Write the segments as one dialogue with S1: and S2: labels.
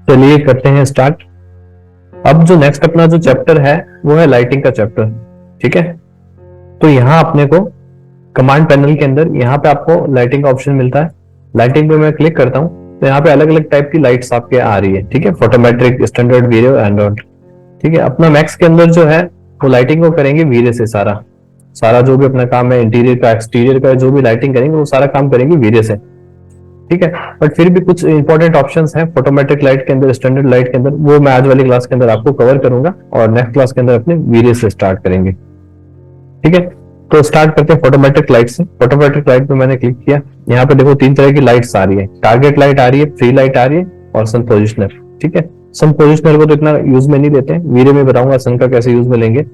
S1: चलिए करते हैं स्टार्ट। अब जो नेक्स्ट अपना जो चैप्टर है वो है लाइटिंग का चैप्टर। ठीक है, तो यहाँ अपने को कमांड पैनल के अंदर यहाँ पे आपको लाइटिंग का ऑप्शन मिलता है। लाइटिंग पे मैं क्लिक करता हूँ तो यहाँ पे अलग अलग टाइप की लाइट्स आपके आ रही है। ठीक है, फोटोमेट्रिक, स्टैंडर्ड, वीरे, एंड्रॉइड। ठीक है, अपना मैक्स के अंदर जो है वो लाइटिंग को करेंगे वीरे से। सारा सारा जो भी अपना काम है, इंटीरियर का, एक्सटीरियर का, जो भी लाइटिंग करेंगे वो सारा काम करेंगे वीरे से। ठीक है, बट फिर भी कुछ इंपॉर्टेंट ऑप्शंस हैं फोटोमेट्रिक लाइट के अंदर, स्टैंडर्ड लाइट के अंदर, वो मैं आज वाली क्लास के अंदर आपको कवर करूंगा और नेक्स्ट क्लास के अंदर अपने वीरे से स्टार्ट करेंगे। ठीक है, तो स्टार्ट करते हैं फोटोमेट्रिक लाइट से। फोटोमेट्रिक लाइट पे मैंने क्लिक किया। यहाँ पे देखो तीन तरह की लाइट्स आ रही है, टारगेट लाइट आ रही है, फ्री लाइट आ रही है और सन पोजिशनर। ठीक है, सन पोजिशनर को तो इतना यूज में नहीं लेते हैं, वीरे में बताऊंगा सन का कैसे यूज में लेंगे।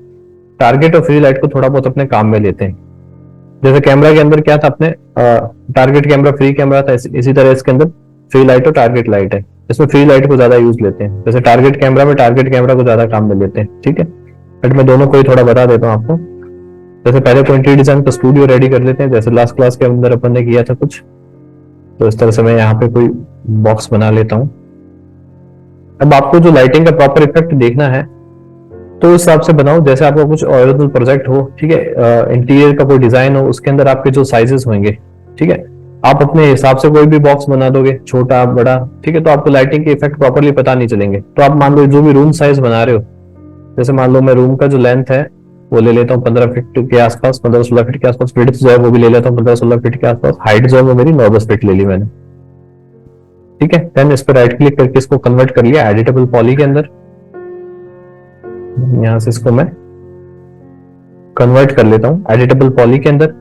S1: टारगेट और फ्री लाइट को थोड़ा बहुत अपने काम में लेते हैं। जैसे कैमरा के अंदर क्या था अपने, टारगेट कैमरा, फ्री कैमरा था, इसी तरह इसके अंदर फ्री लाइट और टारगेट लाइट है। इसमें फ्री लाइट को ज्यादा यूज लेते हैं। जैसे टारगेट कैमरा में टारगेट कैमरा को ज्यादा काम में लेते हैं। ठीक है, बट मैं दोनों को ही थोड़ा बता देता हूँ आपको। जैसे पहले को इंटीरियर डिजाइन का स्टूडियो रेडी कर लेते हैं, जैसे लास्ट क्लास के अंदर अपन ने किया था कुछ। तो इस तरह से मैं यहाँ पे कोई बॉक्स बना लेता हूँ। अब आपको जो लाइटिंग का प्रॉपर इफेक्ट देखना है तो उस हिसाब से बनाओ, जैसे आपका कुछ ओरिजिनल प्रोजेक्ट हो। ठीक है, इंटीरियर का कोई डिजाइन हो, उसके अंदर आपके जो साइजेस होंगे, ठीक है, आप अपने हिसाब से कोई भी बॉक्स बना दोगे, छोटा बड़ा। ठीक है, तो आपको लाइटिंग के इफेक्ट प्रॉपरली पता नहीं चलेंगे। तो आप मान लो जो भी रूम साइज बना रहे हो, जैसे मान लो मैं रूम का जो लेंथ है वो ले लेता हूँ 15 फीट के आसपास, 15-16 फीट के आसपास। विड्थ जो है वो भी ले लेता हूँ 15-16 फीट के आसपास। हाइट जो है वो मेरी 9-10 फीट ले ली मैंने। ठीक है, देन इस पर राइट क्लिक करके इसको कन्वर्ट कर लिया एडिटेबल पॉली के अंदर। यहां से इसको मैं कन्वर्ट कर लेता हूं एडिटेबल पॉली के अंदर।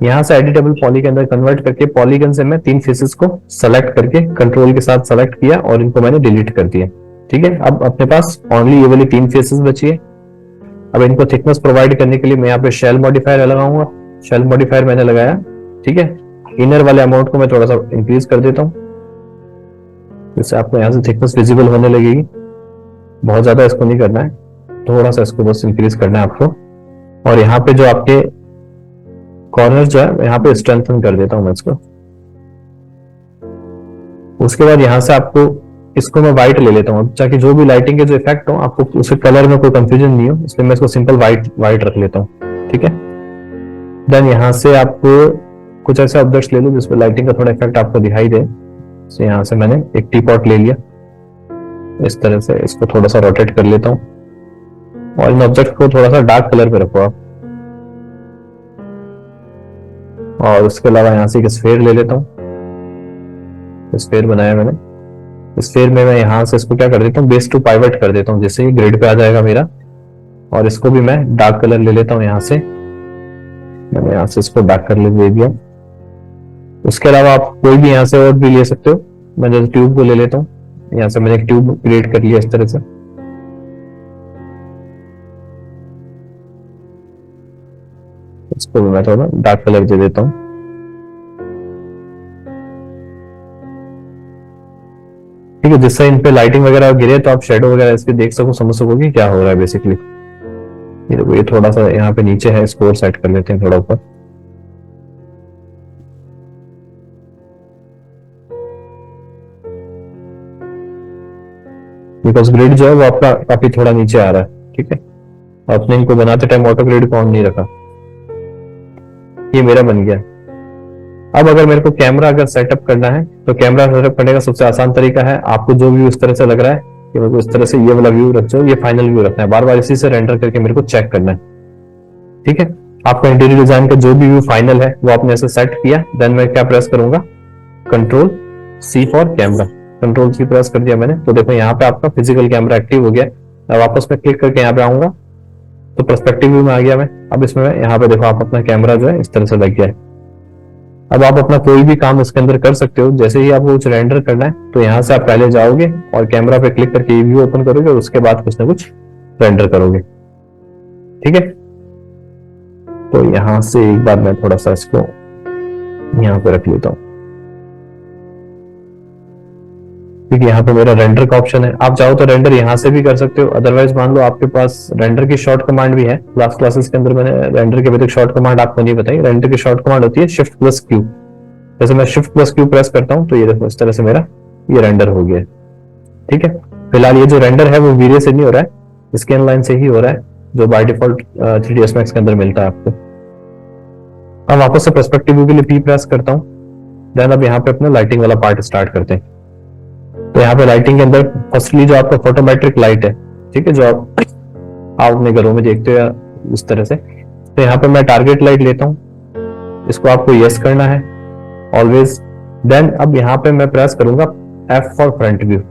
S1: यहां से एडिटेबल पॉली के अंदर कन्वर्ट करके पॉलीगन से मैं 3 फेसेस को सेलेक्ट करके कंट्रोल के साथ सेलेक्ट किया और इनको मैंने डिलीट कर दिया। ठीक है, अब अपने पास ओनली ये वाली 3 फेसेस बची है। अब इनको थिकनेस प्रोवाइड करने के लिए मैं यहाँ पे शेल मॉडिफायर लगाऊंगा। शेल मॉडिफायर मैंने लगाया। ठीक है, इनर वाले अमाउंट को मैं थोड़ा सा इंक्रीज कर देता हूँ, जिससे आपको यहाँ से थिकनेस विजिबल होने लगेगी। बहुत ज्यादा इसको नहीं करना है, थोड़ा सा इसको बस इंक्रीज करना है आपको। और यहाँ पे जो आपके कॉर्नर जो है यहाँ पे स्ट्रेंथन कर देता हूं मैं इसको। उसके बाद यहाँ से आपको इसको मैं व्हाइट ले लेता हूँ, ताकि जो भी लाइटिंग के जो इफेक्ट हो आपको उसके कलर में कोई कंफ्यूजन नहीं हो, इसलिए मैं इसको सिंपल व्हाइट रख लेता हूँ। ठीक है, देन यहाँ से आपको कुछ ऐसे ऑब्जेक्ट्स ले लो जिसपे लाइटिंग का थोड़ा इफेक्ट आपको दिखाई दे। तो यहाँ से मैंने एक टी पॉट ले लिया, इस तरह से इसको थोड़ा सा रोटेट कर लेता हूं और इन ऑब्जेक्ट को थोड़ा सा डार्क कलर पे रखो आप। और उसके अलावा यहां से एक स्फीयर ले लेता हूं। स्फीयर बनाया मैंने। स्फीयर में मैं यहां से इसको क्या कर देता हूँ, बेस टू पाइवट कर देता हूँ, जिससे ये ग्रिड पे आ जाएगा मेरा। और इसको भी मैं डार्क कलर ले लेता हूँ। यहाँ से मैंने यहाँ से इसको डार्क कलर दे दिया। उसके अलावा आप कोई भी यहाँ से और भी ले सकते हो। मैं जैसे ट्यूब को ले लेता हूँ, यहां से मैंने एक ट्यूब क्रिएट कर लिया इस तरह से। इसको भी मैं थोड़ा डार्क कलर दे देता हूं। ठीक है, जिससे इन पे लाइटिंग वगैरह गिरे तो आप शेडो वगैरह इसके देख सको, समझ सको कि क्या हो रहा है बेसिकली। ये देखो, ये थोड़ा सा यहाँ पे नीचे है, इसको और सेट कर लेते हैं थोड़ा ऊपर। बिकॉज ग्रिड जो है वो आपका काफी थोड़ा नीचे आ रहा है। ठीक है, आपने इनको बनाते टाइम ऑटो ग्रिड को ऑन नहीं रखा। ये मेरा बन गया। अब अगर मेरे को कैमरा अगर सेटअप करना है तो कैमरा सेटअप करने का सबसे आसान तरीका है, आपको जो व्यू इस तरह से लग रहा है कि मेरे को इस तरह से ये वाला व्यू रख दो, ये फाइनल व्यू रखना है, बार बार इसी से रेंडर करके मेरे को चेक करना है। ठीक है, आपका इंटीरियर डिजाइन का जो भी व्यू फाइनल है वो आपने ऐसे सेट किया। देन मैं क्या प्रेस करूंगा, Ctrl+C for camera. Ctrl+C press कर दिया मैंने, तो देखो यहाँ पे आपका फिजिकल कैमरा एक्टिव हो गया। अब वापस मैं क्लिक करके यहाँ पे आऊंगा तो पर्सपेक्टिव व्यू में आ गया मैं। अब इसमें यहाँ पे देखो आप अपना कैमरा जो है इस तरह से लग गया है। अब आप अपना कोई भी काम इसके अंदर कर सकते हो। जैसे ही आपको कुछ रेंडर करना है तो यहाँ से आप पहले जाओगे और कैमरा पे क्लिक करके ये व्यू ओपन करोगे और उसके बाद कुछ ना कुछ रेंडर करोगे। ठीक है, तो यहां से एक बार मैं थोड़ा सा इसको यहाँ पे रख लेता हूँ, क्योंकि यहाँ पे मेरा रेंडर का ऑप्शन है। आप चाहो तो रेंडर यहाँ से भी कर सकते हो, अदरवाइज मान लो आपके पास रेंडर की शॉर्ट कमांड भी है। लास्ट क्लासेस के अंदर मैंने रेंडर के अभी तक शॉर्ट कमांड आपको नहीं बताई। रेंडर की शॉर्ट कमांड होती है Shift+Q। जैसे मैं Shift+Q प्रेस करता हूँ तो ये देखो इस तरह से मेरा ये रेंडर हो गया। ठीक है। फिलहाल ये जो रेंडर है वो वीरे से नहीं हो रहा है, स्कैन लाइन से ही हो रहा है, जो बाय डिफॉल्ट 3ds Max के अंदर मिलता है आपको। अब वापस से पर्सपेक्टिव व्यू के लिए पी प्रेस करता हूँ। देन अब यहाँ पे अपना लाइटिंग वाला पार्ट स्टार्ट करते हैं। तो यहाँ पे लाइटिंग के अंदर फर्स्टली जो आपका फोटोमेट्रिक लाइट है, ठीक है, जो आप अपने घरों में देखते हो या इस तरह से, तो यहाँ पे मैं टारगेट लाइट लेता हूँ, इसको आपको यस करना है ऑलवेज। देन अब यहाँ पे मैं प्रेस करूंगा F फॉर फ्रंट व्यू।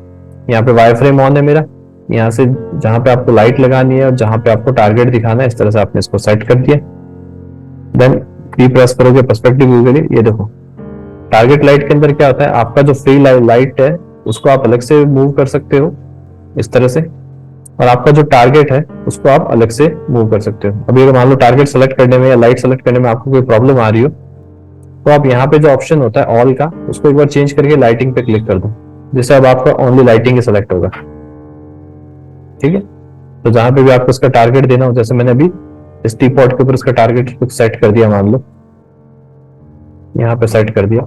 S1: यहाँ पे वाई फ्रेम ऑन है मेरा, यहाँ से जहां पे आपको लाइट लगानी है और जहां पे आपको टारगेट दिखाना है, इस तरह से आपने इसको सेट कर दिया। देन पी प्रेस करोगे पर्सपेक्टिव व्यू के लिए, ये देखो टारगेट लाइट के अंदर क्या होता है, आपका जो फ्री लाइट है उसको आप अलग से मूव कर सकते हो इस तरह से, और आपका जो टारगेट है उसको आप अलग से मूव कर सकते हो। अभी अगर मान लो टारगेट सेलेक्ट करने में या लाइट सेलेक्ट करने में आपको कोई प्रॉब्लम आ रही हो, तो आप यहाँ पे जो ऑप्शन होता है ऑल का, उसको एक बार चेंज करके लाइटिंग पे क्लिक कर दो, जिससे अब आपका ओनली लाइटिंग ही सेलेक्ट होगा। ठीक है, तो जहां पे भी आपको इसका टारगेट देना हो, जैसे मैंने अभी इस टी पॉट के ऊपर इसका टारगेट कुछ सेट कर दिया, मान लो यहाँ पे सेट कर दिया।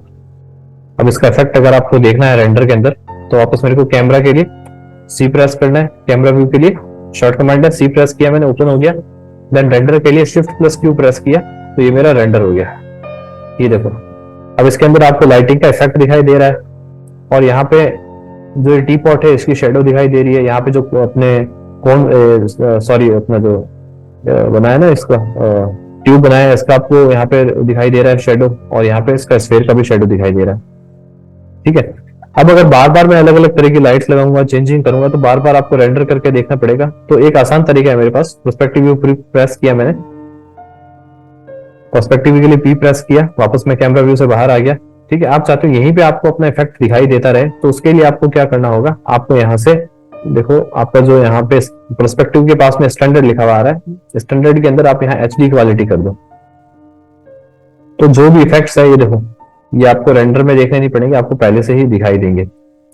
S1: अब इसका इफेक्ट अगर आपको देखना है रेंडर के अंदर, तो वापस मेरे को कैमरा के लिए सी प्रेस करना है, कैमरा व्यू के लिए शॉर्ट कमांड है, सी प्रेस किया मैंने, ओपन हो गया। देन रेंडर के लिए शिफ्ट प्लस क्यू प्रेस किया, तो ये मेरा रेंडर हो गया। ये देखो अब इसके अंदर आपको लाइटिंग का इफेक्ट दिखाई दे रहा है, और यहाँ पे जो टी पॉट है इसकी शेडो दिखाई दे रही है। यहाँ पे जो अपने सॉरी अपना जो बनाया ना इसका ट्यूब बनाया है, इसका आपको यहाँ पे दिखाई दे रहा है शेडो, और यहाँ पे इसका स्फेयर का भी शेडो दिखाई दे रहा है। ठीक है, अब अगर बार बार मैं अलग अलग तरह की लाइट्स लगाऊंगा, चेंजिंग करूंगा, तो बार बार आपको रेंडर करके देखना पड़ेगा। तो एक आसान तरीका है मेरे पास, पर्सपेक्टिव व्यू प्रेस किया मैंने, पर्सपेक्टिव व्यू के लिए पी प्रेस किया, वापस मैं कैमरा व्यू से बाहर आ गया। ठीक है, आप चाहते हो यहीं पे आपको अपना इफेक्ट दिखाई देता रहे, तो उसके लिए आपको क्या करना होगा, आपको यहाँ से देखो आपका जो यहाँ पे पर्सपेक्टिव के पास में स्टैंडर्ड लिखा हुआ आ रहा है, स्टैंडर्ड के अंदर आप यहाँ HD क्वालिटी कर दो, तो जो भी इफेक्ट्स है ये देखो ये आपको रेंडर में देखने नहीं पड़ेंगे, आपको पहले से ही दिखाई देंगे।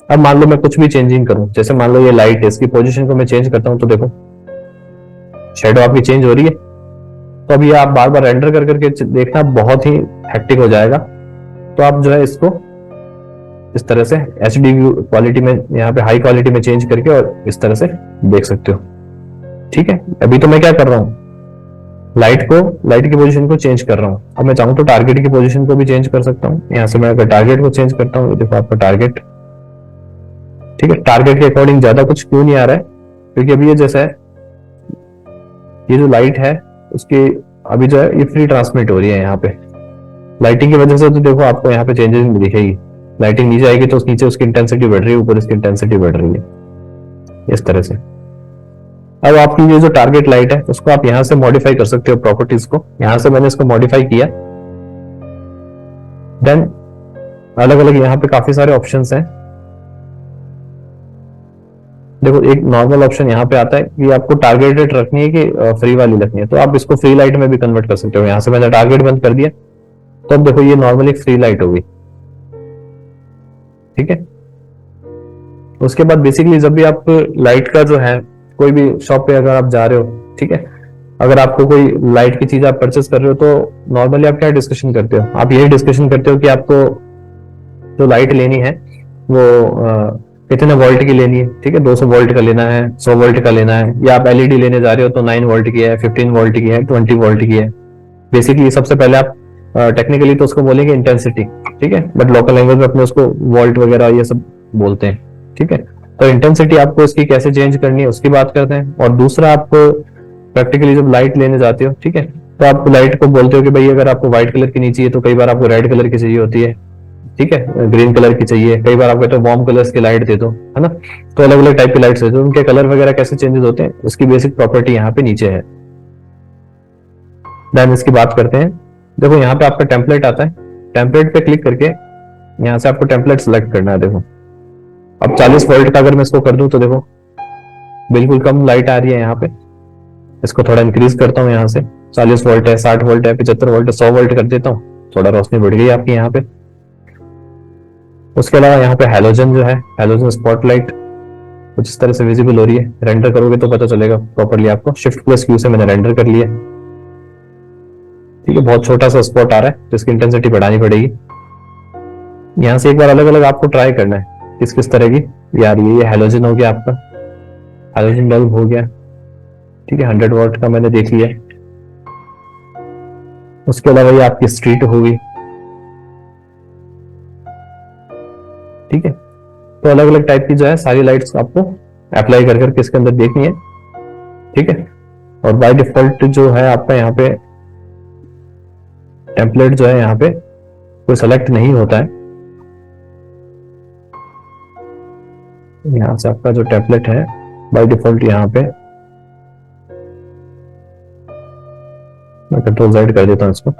S1: अब मान लो मैं कुछ भी चेंजिंग करूं, जैसे मान लो ये लाइट है, इसकी पोजीशन को मैं चेंज करता हूं, तो देखो शेडो आपकी चेंज हो रही है। तो अब ये आप बार बार रेंडर कर करके देखना बहुत ही हेक्टिक हो जाएगा, तो आप जो है इसको इस तरह से HD क्वालिटी में, यहाँ पे हाई क्वालिटी में चेंज करके और इस तरह से देख सकते हो। ठीक है, अभी तो मैं क्या कर रहा हूँ, लाइट की पोजीशन को चेंज कर रहा हूँ। अब मैं चाहूँ तो टारगेट की पोजीशन को भी चेंज कर सकता हूँ। यहाँ से मैं अगर टारगेट को चेंज करता हूँ, देखो आपका टारगेट, ठीक है, टारगेट के अकॉर्डिंग ज्यादा कुछ क्यों नहीं आ रहा है, क्योंकि अभी ये जैसा है, ये जो लाइट है उसकी अभी जो है ये फ्री ट्रांसमिट हो रही है यहाँ पे लाइटिंग की वजह से। तो देखो आपको यहाँ पे चेंजेस दिखेगी, लाइटिंग नीचे आएगी तो नीचे उसकी इंटेंसिटी बढ़ रही है, ऊपर इसकी इंटेंसिटी बढ़ रही है इस तरह से। अब आपकी ये जो टारगेट लाइट है उसको आप यहां से मॉडिफाई कर सकते हो, प्रॉपर्टीज को यहां से मैंने इसको मॉडिफाई किया। देन अलग अलग यहाँ पे काफी सारे ऑप्शंस हैं। देखो एक नॉर्मल ऑप्शन यहाँ पे आता है कि आपको टारगेटेड रखनी है कि फ्री वाली रखनी है, तो आप इसको फ्री लाइट में भी कन्वर्ट कर सकते हो। यहाँ से मैंने टारगेट बंद कर दिया, तो अब देखो ये नॉर्मली फ्री लाइट होगी। ठीक है, उसके बाद बेसिकली जब भी आप लाइट का जो है, कोई भी शॉप पे अगर आप जा रहे हो, ठीक है, अगर आपको कोई लाइट की चीज आप परचेस कर रहे हो, तो नॉर्मली आप क्या डिस्कशन करते हो, आप यही डिस्कशन करते हो कि आपको जो लाइट लेनी है वो कितने वोल्ट की लेनी है। ठीक है, 200 वोल्ट का लेना है, 100 वोल्ट का लेना है, या आप LED लेने जा रहे हो तो 9 वोल्ट की है, 15 वोल्ट की है, 20 वोल्ट की है। बेसिकली सबसे पहले आप टेक्निकली तो उसको बोलेंगे इंटेंसिटी, ठीक है, बट लोकल लैंग्वेज में अपने उसको वोल्ट वगैरह ये सब बोलते हैं। ठीक है, तो इंटेंसिटी आपको इसकी कैसे चेंज करनी है उसकी बात करते हैं। और दूसरा, आप प्रैक्टिकली जब लाइट लेने जाते हो, ठीक है, तो आप लाइट को बोलते हो कि भाई अगर आपको व्हाइट कलर की नहीं चाहिए तो कई बार आपको रेड कलर की चाहिए होती है, ठीक है, ग्रीन कलर की चाहिए, कई बार आप कहते हो वार्म कलर्स की लाइट दे दो, है ना। तो अलग अलग टाइप की लाइट्स देते हो, उनके कलर वगैरह कैसे चेंजेस होते हैं उसकी बेसिक प्रॉपर्टी यहाँ पे नीचे है। देन इसकी बात करते हैं। देखो यहाँ पे आपका टेम्पलेट आता है, टेम्पलेट पे क्लिक करके यहाँ से आपको टेम्पलेट सेलेक्ट करना है। देखो अब 40 वोल्ट का अगर मैं इसको कर दूं, तो देखो बिल्कुल कम लाइट आ रही है यहाँ पे। इसको थोड़ा इंक्रीज करता हूँ, यहाँ से 40 वोल्ट है, 60 वोल्ट है, 75 वोल्ट है, 100 वोल्ट कर देता हूँ, थोड़ा रोशनी बढ़ गई आपकी यहाँ पे। उसके अलावा यहाँ पे हैलोजन जो है, हैलोजन स्पॉटलाइट कुछ इस तरह से विजिबल हो रही है। रेंडर करोगे तो पता चलेगा प्रॉपर्ली आपको। शिफ्ट प्लस क्यू से मैंने रेंडर कर लिया। ठीक है, बहुत छोटा सा स्पॉट आ रहा है, जिसकी इंटेंसिटी बढ़ानी पड़ेगी। यहाँ से एक बार अलग अलग आपको ट्राई करना है किस किस तरह की यार ये हैलोजन हो गया आपका, हैलोजन बल्ब हो गया, ठीक है, 100 वॉट का मैंने देख लिया। उसके अलावा ये आपकी स्ट्रीट होगी, ठीक है। तो अलग अलग टाइप की जो है सारी लाइट्स आपको अप्लाई कर करके इसके अंदर देखनी है, ठीक है। और बाय डिफॉल्ट जो है आपका यहाँ पे टेम्पलेट जो है यहाँ पे कोई सेलेक्ट नहीं होता है। यहाँ से आपका जो टेम्पलेट है बाय डिफॉल्ट यहाँ पे मैं कंट्रोल Z कर देता हूँ, इसको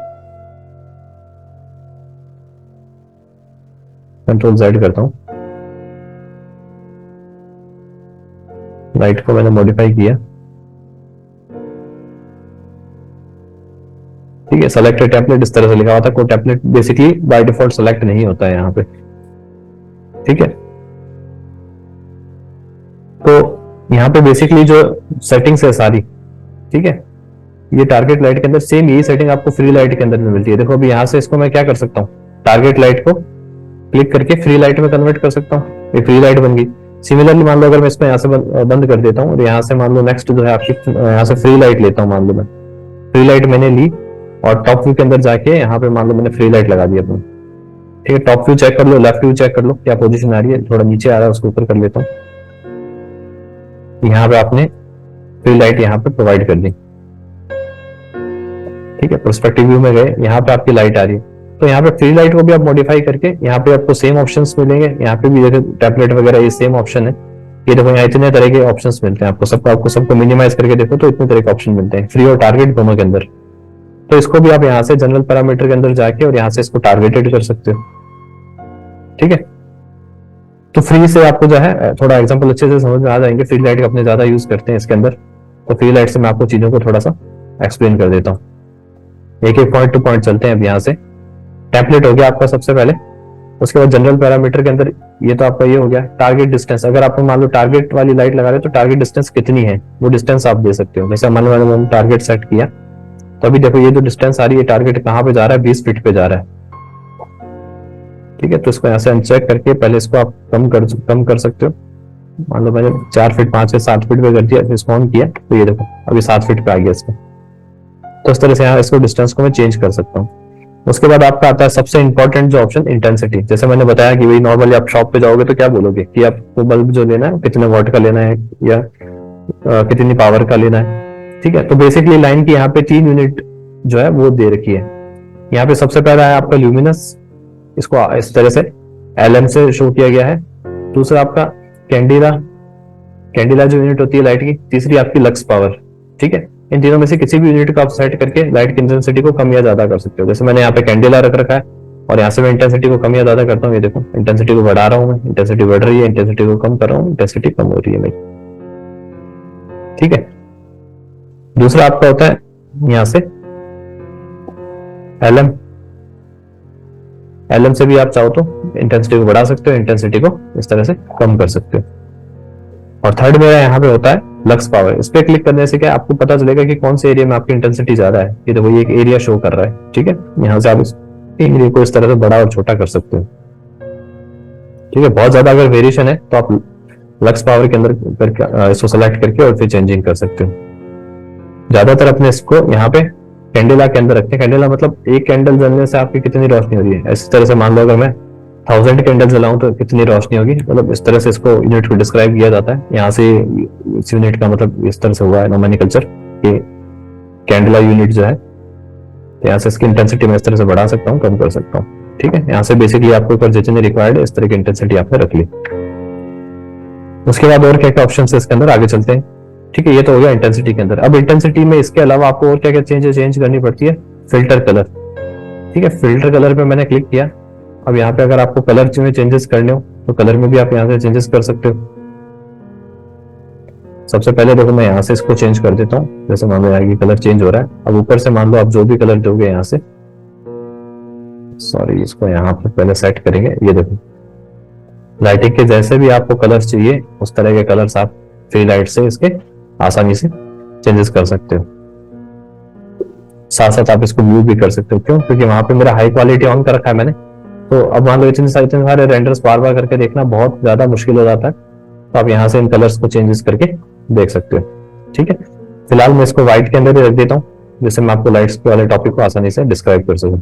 S1: कंट्रोल Z करता हूँ। लाइट को मैंने मॉडिफाई किया, ठीक है। सेलेक्टेड टेम्पलेट इस तरह से लिखा हुआ था, कोई template basically by default select नहीं होता है यहाँ पे, ठीक है। तो यहाँ पे बेसिकली जो सेटिंग्स है सारी, ठीक है, ये टारगेट लाइट के अंदर सेम यही सेटिंग आपको फ्री लाइट के अंदर में मिलती है। देखो अभी यहाँ से इसको मैं क्या कर सकता हूँ, टारगेट लाइट को क्लिक करके फ्री लाइट में कन्वर्ट कर सकता हूँ, ये फ्री लाइट बन गई। सिमिलरली मान लो अगर मैं इसको यहाँ से बंद कर देता हूँ और यहाँ से मान लो नेक्स्ट जो है आपकी यहाँ से फ्री लाइट लेता हूँ, मान लो मैं फ्री लाइट मैंने ली और टॉप व्यू के अंदर जाके यहाँ पे मान लो मैंने फ्री लाइट लगा दी अपनी, ठीक है। टॉप व्यू चेक कर लो, लेफ्ट व्यू चेक कर लो क्या पोजीशन आ रही है, थोड़ा नीचे आ रहा है उसको ऊपर कर लेता हूँ। यहाँ पे आपने फ्री लाइट यहाँ पे प्रोवाइड कर दी, ठीक है। पर्सपेक्टिव व्यू में गए, यहाँ पे आपकी लाइट आ रही है, तो यहाँ पे फ्री लाइट को भी आप मॉडिफाई करके यहाँ पे आपको सेम ऑप्शंस मिलेंगे। यहाँ पे भी देखो टैबलेट वगैरह ये सेम ऑप्शन है, ये देखो यहाँ इतने तरह के ऑप्शंस मिलते हैं आपको सबको मिनिमाइज करके देखो तो इतने तरह के ऑप्शन मिलते हैं फ्री और टारगेट दोनों के अंदर। तो इसको भी आप यहाँ से जनरल पैरामीटर के अंदर जाके और यहाँ से इसको टारगेटेड कर सकते हो, ठीक है। तो फ्री से आपको जो है थोड़ा एग्जांपल अच्छे से समझ में आ जाएंगे, फ्री लाइट का अपने ज्यादा यूज करते हैं इसके अंदर, तो फ्री लाइट से मैं आपको चीजों को थोड़ा सा एक्सप्लेन कर देता हूँ। एक एक पॉइंट टू पॉइंट चलते हैं। अब यहाँ से टेम्पलेट हो गया आपका सबसे पहले, उसके बाद जनरल पैरामीटर के अंदर ये तो आपका ये हो गया। टारगेट डिस्टेंस, अगर आप मान लो टारगेट वाली लाइट लगा रहे हो तो टारगेट डिस्टेंस कितनी है वो डिस्टेंस आप दे सकते हो। जैसे मान लो मैंने टारगेट सेट किया तो अभी देखो ये जो डिस्टेंस आ रही है टारगेट कहाँ पे जा रहा है, 20 फीट पे जा रहा है, ठीक है। तो इसको यहाँ से अनचेक करके पहले इसको आप कम कर सकते हो। मान लो मैंने 4 फीट 5 से 7 फीट पे कर दिया, फिर इसको ऑन किया तो ये देखो अभी 7 फीट पे आ गया इसका। तो इस तरह से यहाँ इसको डिस्टेंस को मैं चेंज कर सकता हूँ। उसके बाद आपका आता है सबसे इंपॉर्टेंट जो ऑप्शन, इंटेंसिटी। जैसे मैंने बताया कि भाई नॉर्मली आप शॉप पे जाओगे तो क्या बोलोगे कि आपको बल्ब जो लेना है कितने वॉट का लेना है या कितनी पावर का लेना है, ठीक है। तो बेसिकली लाइन की यहाँ पे 3 यूनिट जो है वो दे रखी है। यहाँ पे सबसे पहला है आपका ल्यूमिनस, इसको इस तरह से LM से शो किया गया है। दूसरा आपका कैंडिला जो यूनिट होती है लाइट की। तीसरी आपकी लक्स पावर, ठीक है। इन तीनों में से किसी भी यूनिट को आप सेट करके लाइट की इंटेंसिटी को कम या ज्यादा कर सकते हो। जैसे मैंने यहाँ पे कैंडिला रख रखा है और यहाँ से मैं इंटेंसिटी को कम या ज्यादा करता हूँ, ये देखो इंटेंसिटी को बढ़ा रहा हूँ मैं, इंटेंसिटी बढ़ रही है, इंटेंसिटी को कम कर रहा हूँ, इंटेंसिटी कम हो रही है मेरी, ठीक है। दूसरा आपका होता है यहाँ से LM से भी आप चाहो तो इंटेंसिटी को बढ़ा सकते हो, इंटेंसिटी को इस तरह से कम कर सकते हो। और थर्ड मेरा यहाँ पे होता है लक्स पावर। इस पे क्लिक करने से क्या आपको पता चलेगा कि कौन से एरिया में आपकी इंटेंसिटी ज्यादा है। ये देखो ये एक एरिया शो कर रहा है, ठीक है। यहाँ से आप इस एरिया को इस तरह से बड़ा और छोटा कर सकते हो, ठीक है। बहुत ज्यादा अगर वेरिएशन है तो आप लक्स पावर के अंदर करके इसको सेलेक्ट करके और फिर चेंजिंग कर सकते हो। ज्यादातर अपने इसको यहाँ पे कैंडेला के अंदर रखते हैं। कैंडेला मतलब एक कैंडल जलने से आपकी कितनी रोशनी हो रही है। इस तरह से मान लो अगर मैं 1000 कैंडल जलाऊं तो कितनी रोशनी होगी, मतलब इस तरह से इसको यूनिट को डिस्क्राइब किया जाता है। यहाँ से इस यूनिट का मतलब इस तरह से हुआ है नोमेनक्लेचर कि कैंडेला यूनिट जो है, यहाँ से इसकी इंटेंसिटी मैं इस तरह से बढ़ा सकता हूँ, कम कर सकता हूँ, ठीक है। यहाँ से बेसिकली आपको ऊपर जितनी रिक्वायर्ड है इस तरह की इंटेंसिटी आपने रख ली। उसके बाद और क्या क्या ऑप्शन है इसके अंदर, आगे चलते हैं, ठीक है। ये तो हो गया इंटेंसिटी के अंदर। अब इंटेंसिटी में इसके अलावा आपको और क्या क्या चेंज करनी पड़ती है, फिल्टर कलर, ठीक है। फिल्टर कलर पे मैंने क्लिक किया। अब यहाँ पे अगर आपको कलर में चेंजेस करने हो तो कलर में भी आप यहाँ से चेंजेस कर सकते हो। सबसे पहले देखो मैं यहाँ से इसको चेंज कर देता हूँ। जैसे मान लो यहाँ कलर चेंज हो रहा है। अब ऊपर से मान लो आप जो भी कलर दोगे यहाँ से, सॉरी इसको यहाँ पे पहले सेट करेंगे। ये देखो लाइटिंग के जैसे भी आपको कलर्स चाहिए उस तरह के कलर्स आप फ्री लाइट से इसके आसानी से चेंजेस कर सकते हो। साथ साथ आप इसको व्यू भी कर सकते हो। क्यों? क्योंकि वहां पे मेरा हाई क्वालिटी ऑन कर रखा है मैंने, तो अब मान लो इतने सारे रेंडर्स बार बार करके देखना बहुत ज्यादा मुश्किल हो जाता है, तो आप यहाँ से इन कलर्स को चेंजेस करके देख सकते हो। ठीक है, फिलहाल मैं इसको व्हाइट के अंदर ही रख देता हूँ, जिससे मैं आपको लाइट्स वाले टॉपिक को आसानी से डिस्क्राइब कर सकूं।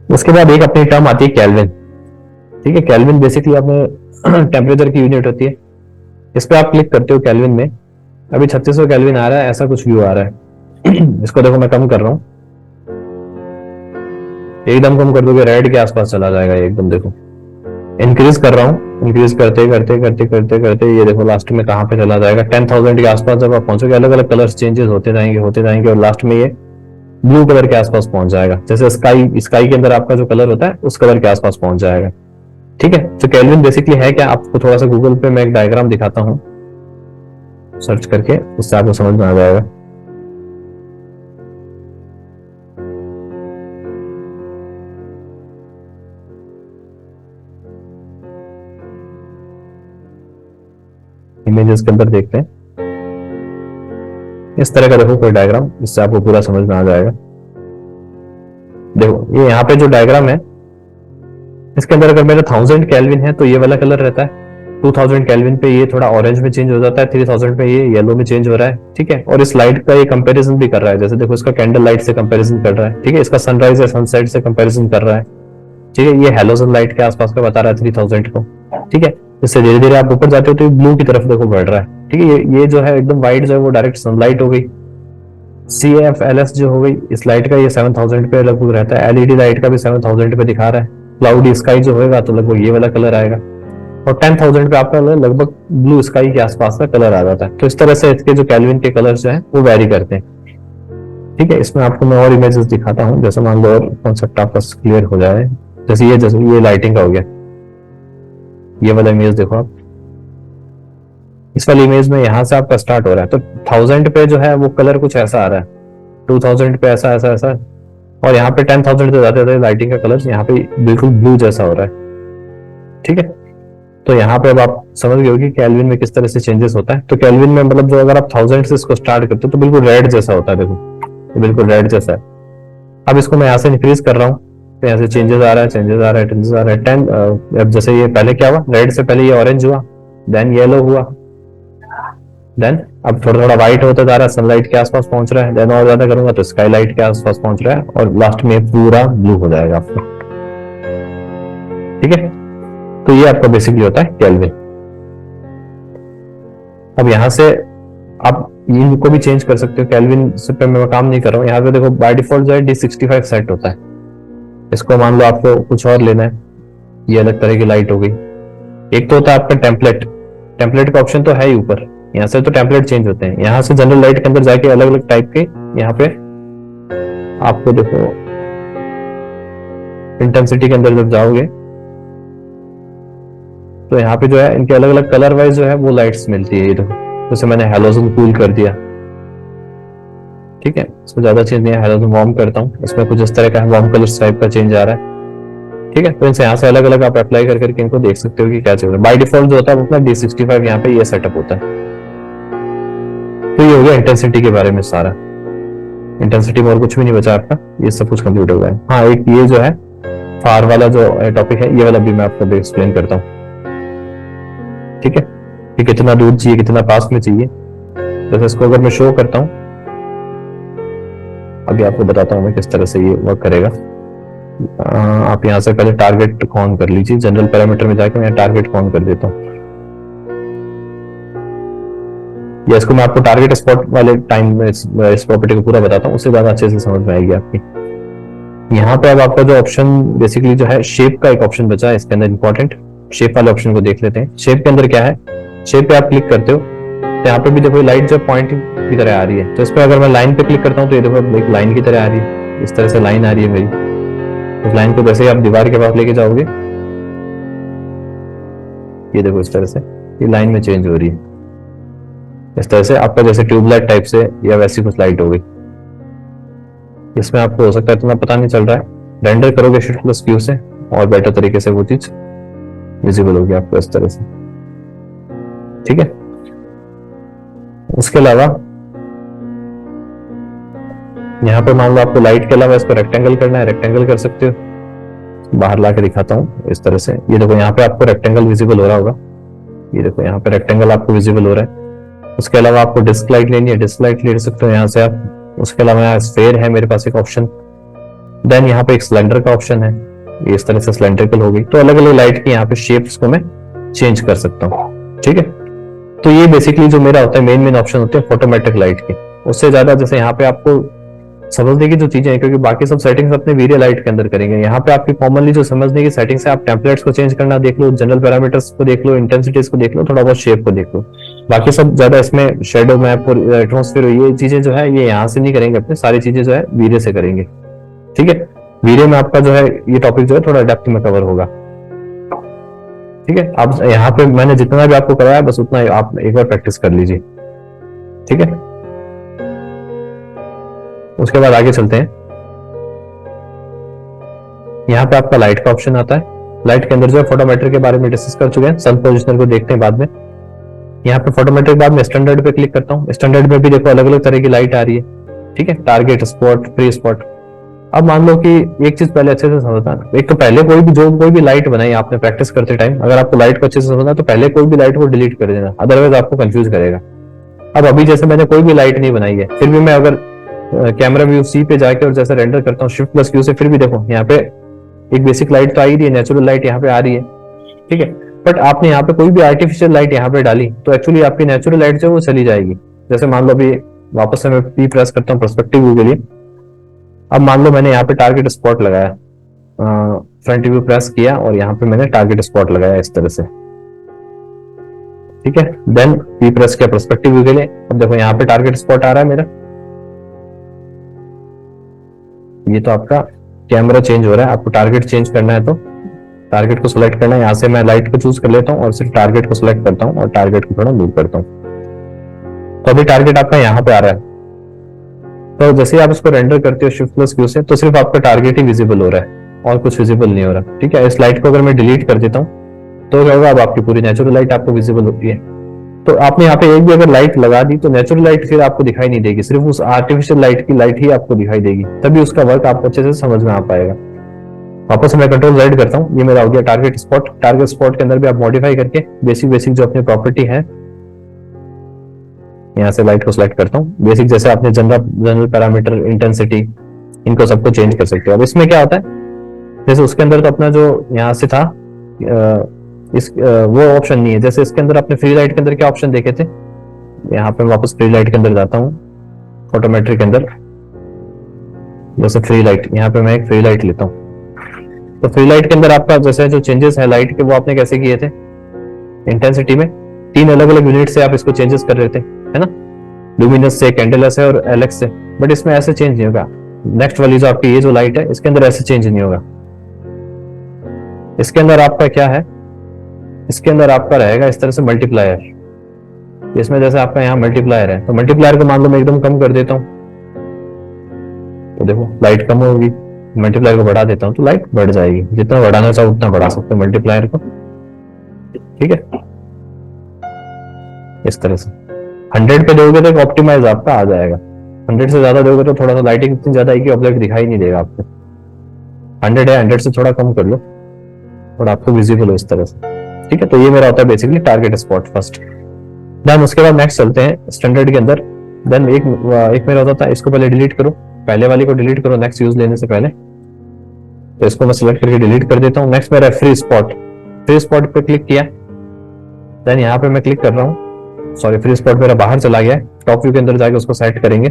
S1: उसके बाद एक अपनी टर्म आती है केल्विन। ठीक है, केल्विन बेसिकली आपने टेम्परेचर की यूनिट होती है। इस पर आप क्लिक करते हो केल्विन में, अभी 3600 केल्विन आ रहा है, ऐसा कुछ व्यू आ रहा है। इसको देखो मैं कम कर रहा हूँ, एकदम कम कर दोगे रेड के आसपास चला जाएगा एकदम। देखो इंक्रीज कर रहा हूँ, इंक्रीज करते करते करते करते करते ये देखो लास्ट में कहाँ पे चला जाएगा, 10,000 के आसपास जब आप पहुंचोगे अलग अलग कलर्स चेंजेस होते जाएंगे और लास्ट में ये ब्लू कलर के आसपास पहुंच जाएगा। जैसे स्काई के अंदर आपका जो कलर होता है उस कलर के आसपास पहुंच जाएगा। ठीक है, तो केल्विन बेसिकली है क्या, आपको थोड़ा सा गूगल पे मैं एक डायग्राम दिखाता हूँ सर्च करके, उससे आपको समझ में आ जाएगा। इमेजेस के अंदर देखते हैं, इस तरह का देखो कोई डायग्राम, इससे आपको पूरा समझ में आ जाएगा। देखो ये यहाँ पे जो डायग्राम है, इसके अंदर अगर मेरा 1000 केल्विन है तो ये वाला कलर रहता है, 2000 केल्विन पे ये थोड़ा ऑरेंज में चेंज हो जाता है, 3000 पे ये येलो में चेंज हो रहा है। ठीक है, और इस लाइट का ये कंपैरिजन भी कर रहा है, जैसे देखो इसका कैंडल लाइट से कंपैरिजन कर रहा है। ठीक है, इसका सनराइज या सनसेट से कंपैरिजन कर रहा है। ठीक है, ये हेलोजन लाइट के आसपास का बता रहा है 3000 को। ठीक है, इससे धीरे धीरे आप ऊपर जाते हो तो ब्लू की तरफ देखो बढ़ रहा है। ठीक है, ये जो है एकदम व्हाइट जो है वो डायरेक्ट सनलाइट हो गई। CFLS जो हो गई, इस लाइट का ये 7000 पे लगभग रहता है, एलईडी लाइट का भी 7000 पे दिखा रहा है। क्लाउडी स्काई जो होगा तो लगभग ये वाला कलर आएगा, और 10,000 पे आपका लगभग ब्लू स्काई के आसपास का कलर आ जाता है। तो इस तरह से इसके जो केल्विन के कलर जो है वो वेरी करते हैं। ठीक है, इसमें आपको मैं और इमेजेस दिखाता हूँ, जैसे मान लो और कॉन्सेप्ट आपका क्लियर हो जाए। जैसे ये लाइटिंग का हो गया, ये वाला इमेज देखो आप, इस वाली इमेज में यहाँ से आपका स्टार्ट हो रहा है, तो 1000 पे जो है वो कलर कुछ ऐसा आ रहा है, 2000 पे ऐसा ऐसा ऐसा, और यहाँ पे 10,000 से ज्यादा लाइटिंग का कलर यहाँ पे बिल्कुल ब्लू जैसा हो रहा है। ठीक है, तो यहाँ पे अब आप समझ गए हो कि केल्विन में किस तरह से चेंजेस होता है। तो केल्विन में मतलब जो अगर आप 1000 से इसको स्टार्ट करते हो तो बिल्कुल रेड जैसा होता है। देखो ये बिल्कुल रेड जैसा है। अब इसको मैं यहाँ से इंक्रीज कर रहा हूँ, तो यहाँ से चेंजेस आ रहा है, चेंजेस आ रहा है, चेंजेस आ रहा है। 10 अब जैसे ये पहले क्या हुआ, रेड से पहले ये ऑरेंज हुआ, देन येलो हुआ, देन अब थोड़ा थोड़ा व्हाइट होता जा रहा है, सनलाइट के आसपास पहुंच रहा है, देन और ज्यादा करूंगा तो स्काई लाइट के आसपास पहुंच रहा है, और लास्ट में पूरा ब्लू हो जाएगा आपको। ठीक है, तो ये आपका बेसिकली होता है केल्विन। अब यहां से आप इनको भी चेंज कर सकते हो, केल्विन से पे मैं काम नहीं कर रहा हूँ। यहाँ पे देखो बाय डिफॉल्ट जो है D65 सेट होता है। इसको मान लो आपको कुछ और लेना है, ये अलग तरह की लाइट हो गई। एक तो होता है आपका टेम्पलेट, टेम्पलेट का ऑप्शन तो है ही ऊपर, यहाँ से तो टेम्पलेट चेंज होते हैं। यहाँ से जनरल लाइट के अंदर जाके अलग अलग टाइप के यहाँ पे आपको देखो इंटेंसिटी के अंदर जब जाओगे तो यहाँ पे जो है इनके अलग अलग कलर वाइज जो है वो लाइट्स मिलती है। ये देखो जैसे मैंने हेलोजन कूल कर दिया। ठीक है, इसमें ज्यादा चेंज नहीं है, हेलोजन वार्म करता हूँ, इसमें कुछ इस तरह का वार्म कलर टाइप का चेंज आ रहा है। ठीक है, तो इनसे यहाँ से अलग अलग आप अप्लाई कर करके इनको देख सकते हो कि क्या चल रहा है। बाय डिफॉल्ट जो होता है वो अपना D65 यहाँ पे ये सेटअप होता है। तो ये हो गया इंटेंसिटी के बारे में सारा। इंटेंसिटी में और कुछ भी नहीं बचा आपका, ये सब कुछ कंप्लीट हो गया है। हाँ, एक ये जो है फार वाला जो टॉपिक है, ये वाला भी मैं आपको एक्सप्लेन करता हूँ। ठीक है, कि कितना दूर चाहिए, कितना पास में चाहिए। जैसे इसको अगर मैं शो करता हूँ, अभी आपको बताता हूँ मैं किस तरह से ये वर्क करेगा। आप यहाँ से पहले टारगेट को ऑन कर लीजिए, जनरल पैरामीटर में जाके मैं टारगेट को ऑन कर देता हूँ, या इसको मैं आपको टारगेट स्पॉट वाले टाइम में इस प्रॉपर्टी को पूरा बताता हूँ, उससे ज्यादा अच्छे से समझ में आएगी आपकी। यहाँ पे अब आपका जो ऑप्शन बेसिकली जो है शेप का एक ऑप्शन बचा है इसके अंदर, इंपॉर्टेंट शेप वाले ऑप्शन को देख लेते हैं। शेप के अंदर क्या है, शेप पे आप क्लिक करते हो तो यहाँ पे भी देखो लाइट जो पॉइंट की तरह आ रही है। तो इस पर अगर मैं लाइन पे क्लिक करता हूँ तो ये देखो एक लाइन की तरह आ रही है, इस तरह से लाइन आ रही है मेरी। उस लाइन को जैसे ही आप दीवार के पास लेके जाओगे, ये देखो इस तरह से ये लाइन में चेंज हो रही है। इस तरह से आपका जैसे ट्यूबलाइट टाइप से या वैसी कुछ लाइट हो गई। इसमें आपको हो सकता है इतना पता नहीं चल रहा है, रेंडर करोगे शिफ्ट प्लस क्यू से और बेटर तरीके से वो चीज विजिबल होगी आपको इस तरह से। ठीक है, उसके अलावा यहाँ पे मान लो आपको लाइट के अलावा इसको रेक्टेंगल करना है, रेक्टेंगल कर सकते हो। बाहर ला के दिखाता हूँ इस तरह से। ये देखो यहाँ पे आपको रेक्टेंगल विजिबल हो रहा होगा। ये देखो यहाँ पे रेक्टेंगल आपको विजिबल हो रहा है। उसके अलावा आपको डिस्क लाइट लेनी है, डिस्क लाइट ले सकते हो यहाँ से आप। उसके अलावा यहाँ स्फेयर है मेरे पास एक ऑप्शन। देन यहाँ पे एक सिलेंडर का ऑप्शन है, ये इस तरह से सिलेंड्रिकल होगी। तो अलग अलग लाइट की यहाँ पे शेप्स को मैं चेंज कर सकता हूँ, ठीक है। तो ये बेसिकली जो मेरा होता है मेन ऑप्शन होते हैं फोटोमेट्रिक लाइट के। उससे ज्यादा जैसे यहाँ पे आपको समझने की जो चीजें हैं, क्योंकि बाकी सब सेटिंग्स अपने वीडियो लाइट के अंदर करेंगे। यहाँ पे आपकी कॉमनली जो समझने की सेटिंग्स है, आप टेम्पलेट्स को चेंज करना देख लो, जनरल पैरामीटर्स को देख लो, इंटेंसिटीज को देख लो, थोड़ा बहुत शेप को देख लो। बाकी सब ज्यादा इसमें शेडो मैप और एटमॉस्फेयर ये चीजें जो है ये यहाँ से नहीं करेंगे, अपने सारी चीजें जो है वीडियो से करेंगे, ठीक है। वीडियो में आपका जो है ये टॉपिक जो है थोड़ा डेप्थ में कवर होगा, ठीक है। अब यहाँ पे मैंने जितना भी आपको कराया बस उतना आप एक बार प्रैक्टिस कर लीजिए, ठीक है। उसके बाद आगे चलते हैं। यहाँ पे आपका लाइट का ऑप्शन आता है। लाइट के अंदर जो है फोटोमेट्रिक के बारे में डिस्कस कर चुके हैं, सन पोजिशनर को देखते हैं बाद में। यहाँ पे फोटोमेट्रिक बाद में स्टैंडर्ड पे क्लिक करता हूँ। स्टैंडर्ड में भी देखो अलग अलग तरह की लाइट आ रही है, ठीक है। Target, spot, free spot. अब मान लो कि एक चीज पहले अच्छे से समझना, एक तो पहले कोई भी लाइट बनाई आपने प्रैक्टिस करते टाइम, अगर आपको लाइट को अच्छे से समझना तो पहले कोई भी लाइट को डिलीट कर देना, अदरवाइज आपको कंफ्यूज करेगा। अब अभी जैसे मैंने कोई भी लाइट नहीं बनाई है, फिर भी मैं अगर कैमरा व्यू सी पे जाके और जैसे रेंडर करता हूँ शिफ्ट प्लस क्यू से, फिर भी देखो यहाँ पे एक बेसिक लाइट तो आ ही रही है, नेचुरल लाइट यहाँ पे आ रही है, ठीक है। बट आपने यहाँ पे कोई भी आर्टिफिशियल लाइट यहाँ पे डाली तो एक्चुअली आपकी नेचुरल लाइट जो है वो चली जाएगी। जैसे मान लो अभी वापस से मैं पी प्रेस करता हूँ पर्सपेक्टिव व्यू के लिए। अब मान लो मैंने यहाँ पे टारगेट स्पॉट लगाया, फ्रंट व्यू प्रेस किया और यहाँ पे मैंने टारगेट स्पॉट लगाया इस तरह से, ठीक है। देन पी प्रेस किया पर्सपेक्टिव व्यू के लिए। अब देखो यहाँ पे टारगेट स्पॉट आ रहा है मेरा। ये तो आपका कैमरा चेंज हो रहा है, आपको टारगेट चेंज करना है तो टारगेट को सिलेक्ट करना है। यहाँ से मैं लाइट को चूज कर लेता हूँ और सिर्फ टारगेट को सिलेक्ट करता हूँ और टारगेट को थोड़ा मूव करता हूँ। तो अभी टारगेट आपका यहाँ पे आ रहा है। तो जैसे आप इसको रेंडर करते हो शिफ्ट प्लस क्यू से, तो सिर्फ आपका टारगेट ही विजिबल हो रहा है और कुछ विजिबल नहीं हो रहा, ठीक है। इस लाइट को अगर मैं डिलीट कर देता हूँ तो क्या होगा, अब आपकी पूरी नेचुरल लाइट आपको विजिबल होती है। तो आपने यहाँ पे एक भी अगर लाइट लगा दी तो नेचुरल लाइट फिर आपको दिखाई नहीं देगी, सिर्फ उस आर्टिफिशियल लाइट की लाइट ही आपको दिखाई देगी, तभी उसका वर्क आपको अच्छे से समझ में आ पाएगा। वापस मैं कंट्रोल Z करता हूँ, ये मेरा हो गया टारगेट स्पॉट। टारगेट स्पॉट के अंदर भी आप मॉडिफाई करके बेसिक जो अपनी प्रॉपर्टी है, यहाँ से लाइट को सिलेक्ट करता हूँ। बेसिक जैसे आपने जनरल पैरामीटर, इंटेंसिटी, इनको सबको चेंज कर सकते हो। अब इसमें क्या होता है, जैसे उसके अंदर तो अपना जो यहाँ से था वो ऑप्शन नहीं है। जैसे इसके अंदर आपने फ्री लाइट के अंदर क्या ऑप्शन देखे थे, यहाँ पे वापस फ्री लाइट के अंदर जाता हूँ, फोटोमेट्रिक के अंदर जैसे फ्री लाइट, यहाँ पे मैं एक फ्री लाइट लेता हूँ। तो फ्री लाइट के अंदर आपका जैसे जो चेंजेस है लाइट के, वो आपने कैसे किए थे, इंटेंसिटी में 3 अलग अलग यूनिट से आप इसको चेंजेस कर रहे थे, है ना। लुमिनस से, कैंडेलस से और एलेक्स से। बट इसमें ऐसे चेंज नहीं होगा। नेक्स्ट वाली जो आपकी ये जो लाइट है इसके अंदर ऐसे चेंज नहीं होगा। इसके अंदर आपका क्या है, इसके अंदर आपका रहेगा इस तरह से मल्टीप्लायर। इसमें जैसे आपका यहाँ मल्टीप्लायर है, तो मल्टीप्लायर को मान लो मैं एकदम कम कर देता हूँ तो देखो लाइट कम होगी। मल्टीप्लायर को बढ़ा देता हूँ तो लाइट बढ़ जाएगी। जितना बढ़ाना चाहो उतना बढ़ा सकते हो मल्टीप्लायर को, ठीक है। इस तरह से 100 पे दोगे तो एक ऑप्टिमाइज आपका आ जाएगा। 100 से ज्यादा दोगे तो थोड़ा सा लाइटिंग इतनी ज्यादा है कि ऑब्जेक्ट दिखाई नहीं देगा आपको। 100 है, 100 से थोड़ा कम कर लो और आपको विजिबल हो इस तरह से, ठीक है। तो ये मेरा होता है basically target spot first. Then उसके बाद नेक्स्ट चलते हैं स्टैंडर्ड के अंदर। देन एक मेरा होता था, इसको पहले डिलीट करो, पहले वाली को डिलीट करो नेक्स्ट यूज लेने से पहले। तो इसको मैं सिलेक्ट करके डिलीट कर देता हूँ। नेक्स्ट मेरा फ्री स्पॉट। फ्री स्पॉट पे क्लिक किया, देन यहाँ पे मैं क्लिक कर रहा हूँ, सॉरी फ्री स्पॉट मेरा बाहर चला गया। टॉप व्यू के अंदर जाके उसको सेट करेंगे।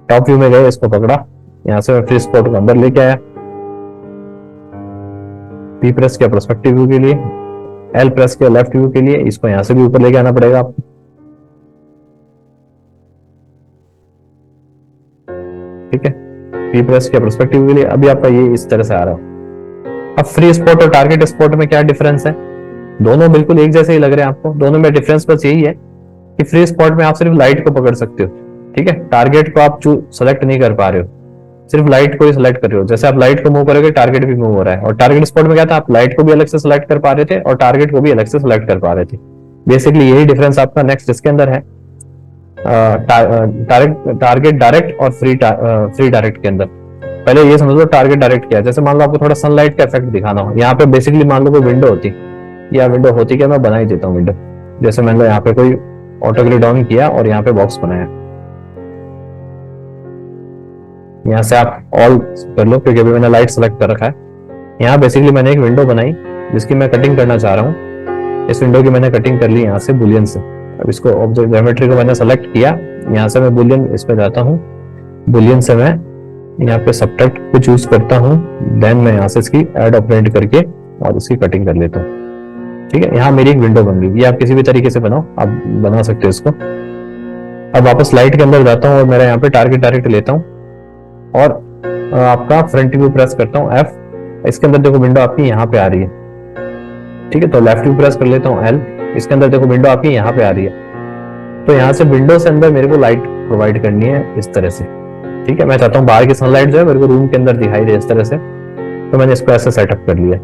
S1: टॉप व्यू में गए, इसको पकड़ा, यहाँ से मैं फ्री स्पॉट को अंदर लेके आया। पी प्रेस किया पर्सपेक्टिव व्यू के लिए, एल प्रेस किया लेफ्ट व्यू के लिए। इसको यहाँ से भी ऊपर लेके आना पड़ेगा आपको, ठीक है। पी प्रेस किया पर्सपेक्टिव व्यू के लिए। अभी आपका ये इस तरह से आ रहा है। अब फ्री स्पॉट और टारगेट स्पॉट में क्या डिफरेंस है, दोनों बिल्कुल एक जैसे ही लग रहे हैं आपको। दोनों में डिफरेंस बस यही है कि फ्री स्पॉट में आप सिर्फ लाइट को पकड़ सकते हो, ठीक है। टारगेट को आप सेलेक्ट नहीं कर पा रहे हो, सिर्फ लाइट को ही सिलेक्ट कर रहे हो। जैसे आप लाइट को मूव करोगे टारगेट भी मूव हो रहा है। और टारगेट स्पॉट में क्या था, आप लाइट को भी अलग से सिलेक्ट कर पा रहे थे और टारगेट को भी अलग से सिलेक्ट कर पा रहे थे। बेसिकली यही डिफरेंस आपका नेक्स्ट इसके अंदर है। टारगेट डायरेक्ट और फ्री डायरेक्ट के अंदर पहले ये समझ लो टारगेट डायरेक्ट क्या है। जैसे मान लो आपको थोड़ा सनलाइट का इफेक्ट दिखाना हो, यहाँ पे बेसिकली मान लो कोई विंडो होती, या विंडो होती क्या, मैं बना ही देता हूँ विंडो। जैसे मान लो यहाँ पे कोई ऑटो ग्रिड ऑन किया और यहाँ पे बॉक्स बनाया, यहाँ से आप ऑल कर लो क्योंकि अभी मैंने लाइट सेलेक्ट कर रखा है। यहाँ बेसिकली मैंने एक विंडो बनाई जिसकी मैं कटिंग करना चाह रहा हूँ। इस विंडो की मैंने कटिंग कर ली यहाँ से बुलियन से। अब इसको ऑब्जेक्ट ज्योमेट्री को मैंने सेलेक्ट किया, यहाँ से मैं बुलियन इस पे जाता हूँ, बुलियन से मैं यहाँ पे सबट्रैक्ट को चूज करता हूँ, देन मैं यहाँ से इसकी ऐड ऑपरेट करके और इसकी कटिंग कर लेता हूँ। ठीक है, यहाँ मेरी एक विंडो बन गई। ये आप किसी भी तरीके से बनाओ, आप बना सकते हो इसको। अब वापस लाइट के अंदर जाता हूँ और मेरा यहाँ पे टारगेट डायरेक्ट लेता हूँ और आपका फ्रंट व्यू प्रेस करता हूँ F। इसके अंदर देखो विंडो आपकी यहाँ पे आ रही है। ठीक है, तो लेफ्ट व्यू प्रेस कर लेता हूँ L। इसके अंदर देखो विंडो आपकी यहाँ पे आ रही है। तो यहाँ से विंडो से अंदर मेरे को लाइट प्रोवाइड करनी है इस तरह से। ठीक है, मैं चाहता हूँ बाहर की सनलाइट जो है मेरे को रूम के अंदर दिखाई दे इस तरह से, तो मैंने इसको ऐसे सेटअप कर लिया।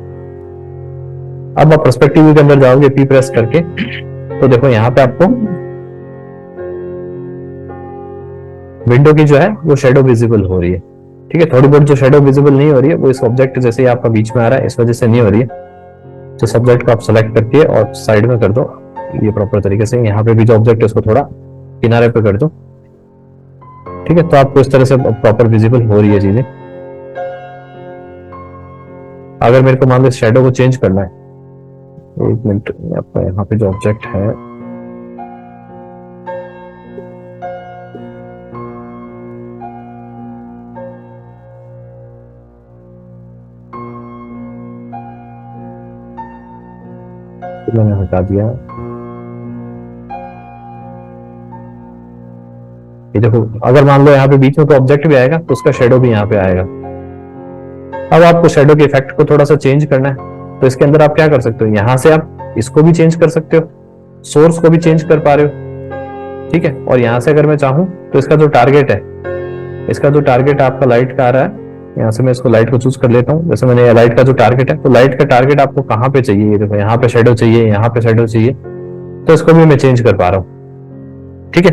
S1: अब आप पर्सपेक्टिव व्यू के अंदर जाओगे P प्रेस करके, तो देखो यहाँ पे आपको विंडो की जो है वो शेडो विजिबल हो रही है। ठीक है, थोड़ी बहुत जो शेडो विजिबल नहीं हो रही है वो इस ऑब्जेक्ट जैसे ही आपका बीच में आ रहा है इस वजह से नहीं हो रही है। तो सब्जेक्ट को आप सेलेक्ट करके और साइड में कर दो ये प्रॉपर तरीके से। यहाँ पे भी जो ऑब्जेक्ट है उसको थोड़ा किनारे पे कर दो। ठीक है, तो आपको इस तरह से प्रॉपर विजिबल हो रही है चीजें। अगर मेरे को मान लो शेडो को चेंज करना है, एक मिनट, आपका यहाँ पे जो ऑब्जेक्ट है तो मैंने हटा दिया। ये देखो, अगर मान लो यहाँ पे बीच में कोई ऑब्जेक्ट भी आएगा तो उसका शेडो भी यहाँ पे आएगा। अब आपको शेडो के इफेक्ट को थोड़ा सा चेंज करना है, तो इसके अंदर आप क्या कर सकते हो, यहाँ से आप इसको भी चेंज कर सकते हो, सोर्स को भी चेंज कर पा रहे हो। ठीक है, और यहाँ से अगर मैं चाहूँ तो इसका जो टारगेट है, इसका जो टारगेट आपका लाइट का आ रहा है, यहाँ से मैं इसको लाइट को चूज कर लेता हूँ। जैसे मैंने लाइट का जो टारगेट है, तो लाइट का टारगेट आपको कहाँ पे चाहिए, ये देखो यहाँ पे शेडो चाहिए, यहाँ पे शेडो चाहिए, तो इसको भी मैं चेंज कर पा रहा हूँ। ठीक है,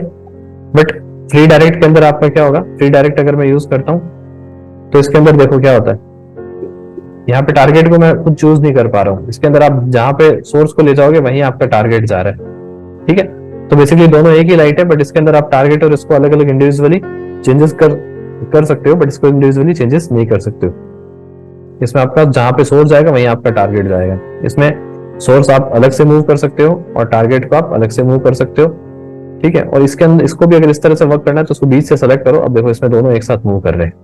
S1: बट फ्री डायरेक्ट के अंदर आपका क्या होगा, फ्री डायरेक्ट अगर मैं यूज करता हूँ तो इसके अंदर देखो क्या होता है, यहाँ पे टारगेट को मैं खुद चूज नहीं कर पा रहा हूँ। इसके अंदर आप जहां पे सोर्स को ले जाओगे वहीं आपका टारगेट जा रहा है। ठीक है, तो बेसिकली दोनों एक ही लाइट है, बट इसके अंदर आप टारगेट और इसको अलग अलग इंडिविजुअली चेंजेस कर सकते हो, बट इसको इंडिविजुअली चेंजेस नहीं कर सकते हो। इसमें आपका जहां पे सोर्स जाएगा वहीं आपका टारगेट जाएगा। इसमें सोर्स आप अलग से मूव कर सकते हो और टारगेट को आप अलग से मूव कर सकते हो। ठीक है, और इसके अंदर इसको भी अगर इस तरह से वर्क करना है तो उसको बीच से सेलेक्ट करो। अब देखो इसमें दोनों एक साथ मूव कर रहे हैं,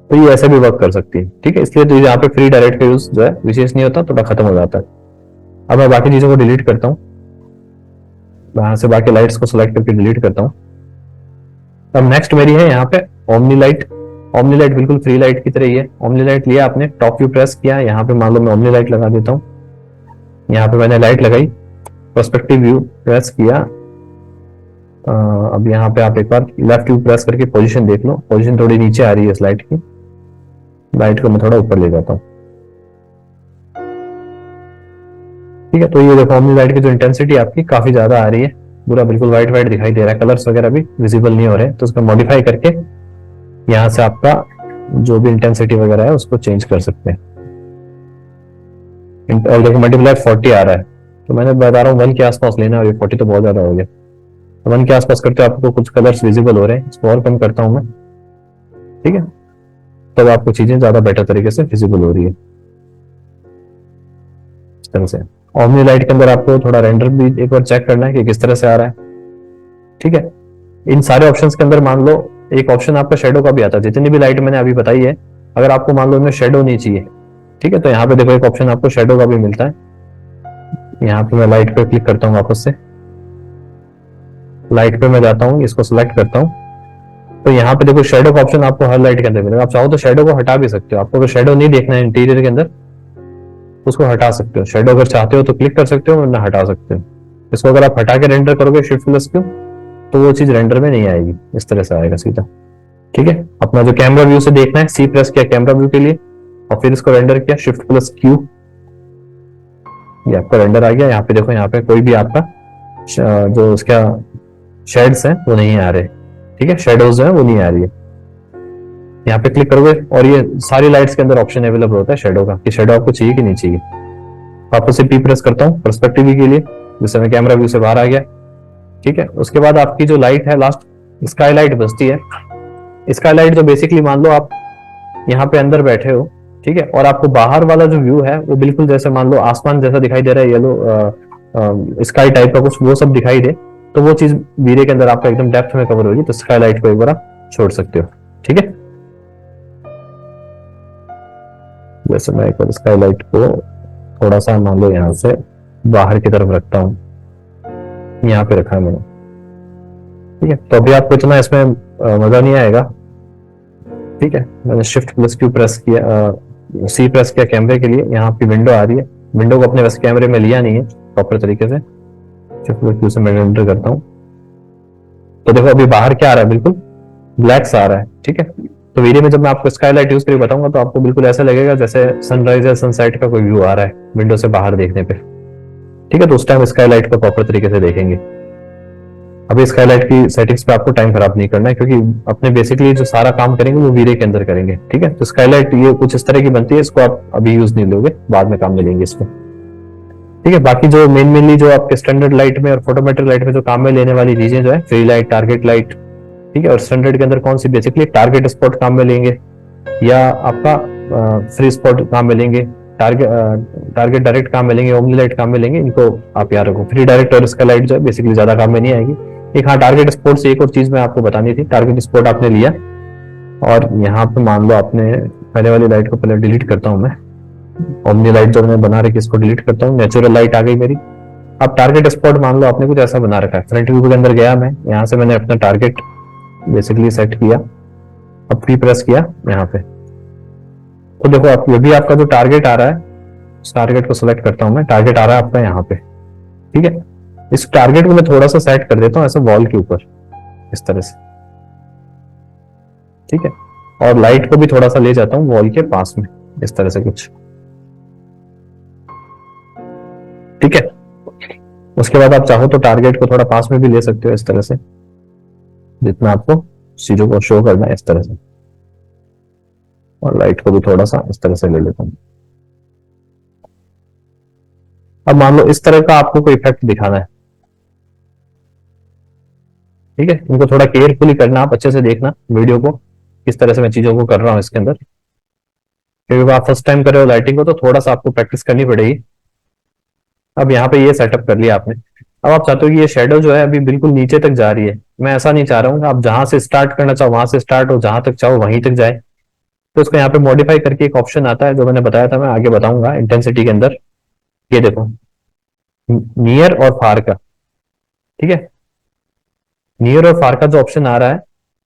S1: तो ये ऐसे भी वर्क कर सकती है। ठीक है, इसलिए तो यहाँ पे फ्री डायरेक्ट का यूज जो है विशेष नहीं होता, थोड़ा खत्म हो जाता है। अब मैं बाकी चीजों को डिलीट करता हूँ, यहाँ से बाकी लाइट्स को सिलेक्ट करके डिलीट करता हूँ। अब नेक्स्ट मेरी है यहाँ पे ओमनी लाइट। ओमनी लाइट बिल्कुल फ्री लाइट की तरह ही है। ओमनी लाइट लिया आपने, टॉप व्यू प्रेस किया, यहाँ पे मान लो मैं ओमनी लाइट लगा देता हूँ। यहाँ पे मैंने लाइट लगाई, पर्सपेक्टिव व्यू प्रेस किया। अब यहाँ पे आप एक बार लेफ्ट व्यू प्रेस करके पोजीशन देख लो, पोजीशन थोड़ी नीचे आ रही है इस लाइट की, लाइट को मैं थोड़ा ऊपर ले जाता हूँ। ठीक है, तो ये देखो ओमनी लाइट की जो इंटेंसिटी आपकी काफी ज्यादा आ रही है, पूरा बिल्कुल व्हाइट व्हाइट दिखाई दे रहा है, कलर्स वगैरह भी विजिबल नहीं हो रहे, तो उसको मॉडिफाई करके यहाँ से आपका जो भी इंटेंसिटी वगैरह है उसको चेंज कर सकते हैं। और देखो मल्टीप्लाई 40 आ रहा है, तो मैंने बता रहा हूँ 1 के आसपास लेना, और 40 तो बहुत ज्यादा हो गया। 1 के आसपास करते हो आपको कुछ कलर्स विजिबल हो रहे हैं, इसको और कम करता हूं मैं। ठीक है, तब आपको चीजें ज्यादा बेटर तरीके से विजिबल हो रही है इस तरह से। ओमनी लाइट के अंदर आपको थोड़ा रेंडर भी एक बार चेक करना है कि किस तरह से आ रहा है। ठीक है, इन सारे ऑप्शंस के अंदर मान लो एक ऑप्शन आपका शेडो का भी आता है। जितनी भी लाइट मैंने अभी बताई है, अगर आपको मान लो इनमें शेडो नहीं चाहिए, ठीक है, तो यहाँ पे देखो एक ऑप्शन आपको शेडो का भी मिलता है। यहाँ पे मैं लाइट पे क्लिक करता हूँ, वापस से लाइट पे मैं जाता हूँ, इसको सिलेक्ट करता हूँ, तो यहाँ पे देखो शेडो का ऑप्शन आपको हर लाइट के अंदर मिलेगा। आप चाहो तो शेडो को हटा भी सकते हो, आपको अगर शेडो नहीं देखना है इंटीरियर के अंदर उसको हटा सकते हो। शेडो अगर चाहते हो तो क्लिक कर सकते हो, वरना हटा सकते हो। इसको अगर आप हटा के रेंडर करोगे शिफ्ट प्लस क्यू, तो वो चीज रेंडर में नहीं आएगी, इस तरह से आएगा सीधा। ठीक है, अपना जो कैमरा व्यू से देखना है, सी प्रेस किया कैमरा व्यू के लिए और फिर इसको रेंडर किया शिफ्ट प्लस क्यू, ये आपका रेंडर आ गया। यहाँ पे देखो, यहाँ पे कोई भी आपका जो उसका शेड्स हैं वो नहीं आ रहे, ठीक है, शेडोज है वो नहीं आ रही है। यहाँ पे क्लिक करोगे और ये सारी लाइट्स के अंदर ऑप्शन अवेलेबल होता है शेडो का, कि शेडो आपको चाहिए कि नहीं चाहिए। वापस से पी प्रेस करता हूँ पर्सपेक्टिव के लिए, जैसे मैं कैमरा व्यू से बाहर आ गया, ठीक है। उसके बाद आपकी जो लाइट है लास्ट स्काई लाइट बचती है। स्काई लाइट जो बेसिकली मान लो आप यहाँ पे अंदर बैठे हो, ठीक है, और आपको बाहर वाला जो व्यू है वो बिल्कुल जैसे मान लो आसमान जैसा दिखाई दे रहा है, येलो स्काई टाइप का कुछ वो सब दिखाई दे, तो वो चीज वीरे के अंदर आपका एकदम डेप्थ में कवर होगी, तो स्काई लाइट को एक बार आप छोड़ सकते हो, ठीक है। जैसे मैं एक बार स्काई लाइट को थोड़ा सा मान लो यहाँ से बाहर की तरफ रखता हूँ, यहाँ पे रखा है मैंने, ठीक है। तो अभी आपको इतना इसमें मजा नहीं आएगा, ठीक है। मैंने शिफ्ट प्लस क्यू प्रेस किया, सी प्रेस किया कैमरे के लिए, यहाँ आपकी विंडो आ रही है। विंडो को अपने वैसे कैमरे में लिया नहीं है प्रॉपर तरीके से, शिफ्ट प्लस क्यू से मैं एंटर करता हूँ, तो देखो अभी बाहर क्या आ रहा है, बिल्कुल ब्लैक सा आ रहा है, ठीक है। तो वीडियो में जब मैं आपको स्काईलाइट यूज करके बताऊंगा तो आपको बिल्कुल ऐसा लगेगा जैसे सनराइज या सनसेट का कोई व्यू आ रहा है विंडो से बाहर देखने पे, ठीक है। तो उस टाइम स्काईलाइट को प्रॉपर तरीके से देखेंगे। अभी स्काईलाइट की सेटिंग्स पे आपको टाइम खराब नहीं करना है, क्योंकि अपने बेसिकली जो सारा काम करेंगे वो वीरे के अंदर करेंगे, ठीक है। तो स्काईलाइट ये कुछ इस तरह की बनती है, इसको आप अभी यूज नहीं लोगे, बाद में काम में लेंगे इसको, ठीक है। बाकी जो मेनली जो आपके स्टैंडर्ड लाइट में और फोटोमेट्रिक लाइट में जो काम में लेने वाली चीजें जो है, फ्री लाइट, टारगेट लाइट, ठीक है, और स्टैंडर्ड के अंदर कौन सी बेसिकली टारगेट स्पॉट काम में लेंगे या आपका फ्री स्पॉट काम में लेंगे, टारगेट डायरेक्ट काम में लेंगे, ओमनी लाइट काम में लेंगे, इनको आप याद रखो। फ्री डायरेक्ट और इसका लाइट जो है बेसिकली ज्यादा काम में नहीं आएगी। एक हाँ टारगेट स्पॉट से एक और चीज मैं आपको बतानी थी, टारगेट स्पॉट आपने लिया और यहाँ पे मान लो आपने पहले वाली लाइट को पहले डिलीट करता हूँ मैं, ओमनी लाइट जो मैंने बना रखी इसको डिलीट करता हूँ, नेचुरल लाइट आ गई मेरी। अब टारगेट स्पॉट मान लो आपने कुछ ऐसा बना रखा है, फ्रंट व्यू के अंदर गया मैं, यहाँ से मैंने अपना टारगेट बेसिकली सेट किया, अब प्री प्रेस किया यहाँ पे, तो देखो आप ये भी आपका जो टारगेट आ रहा है, उस टारगेट को सिलेक्ट करता हूं मैं, टारगेट आ रहा है आपका यहाँ पे, ठीक है। इस टारगेट को मैं थोड़ा सा सेट कर देता हूँ ऐसे वॉल के ऊपर इस तरह से, ठीक है, और लाइट को भी थोड़ा सा ले जाता हूँ वॉल के पास में इस तरह से कुछ, ठीक है। उसके बाद आप चाहो तो टारगेट को थोड़ा पास में भी ले सकते हो इस तरह से, जितना आपको चीजों को शो करना है इस तरह से, और लाइट को भी थोड़ा सा इस तरह से ले लेता हूँ। अब मान लो इस तरह का आपको कोई इफेक्ट दिखाना है, ठीक है, इनको थोड़ा केयरफुली करना, आप अच्छे से देखना वीडियो को किस तरह से मैं चीजों को कर रहा हूँ इसके अंदर, क्योंकि आप फर्स्ट टाइम कर रहे हो लाइटिंग को तो थोड़ा सा आपको प्रैक्टिस करनी पड़ेगी। अब यहाँ पे ये सेटअप कर लिया आपने, अब आप चाहते हो कि ये शेडो जो है अभी बिल्कुल नीचे तक जा रही है, मैं ऐसा नहीं चाह रहा हूँ कि आप जहां से स्टार्ट करना चाहो वहां से स्टार्ट हो, जहां तक चाहो वहीं तक जाए। तो इसको यहाँ पे मॉडिफाई करके एक ऑप्शन आता है जो मैंने बताया था, मैं आगे बताऊंगा इंटेंसिटी के अंदर, ये देखो नियर और फार का, ठीक है। नियर और फार का जो ऑप्शन आ रहा है,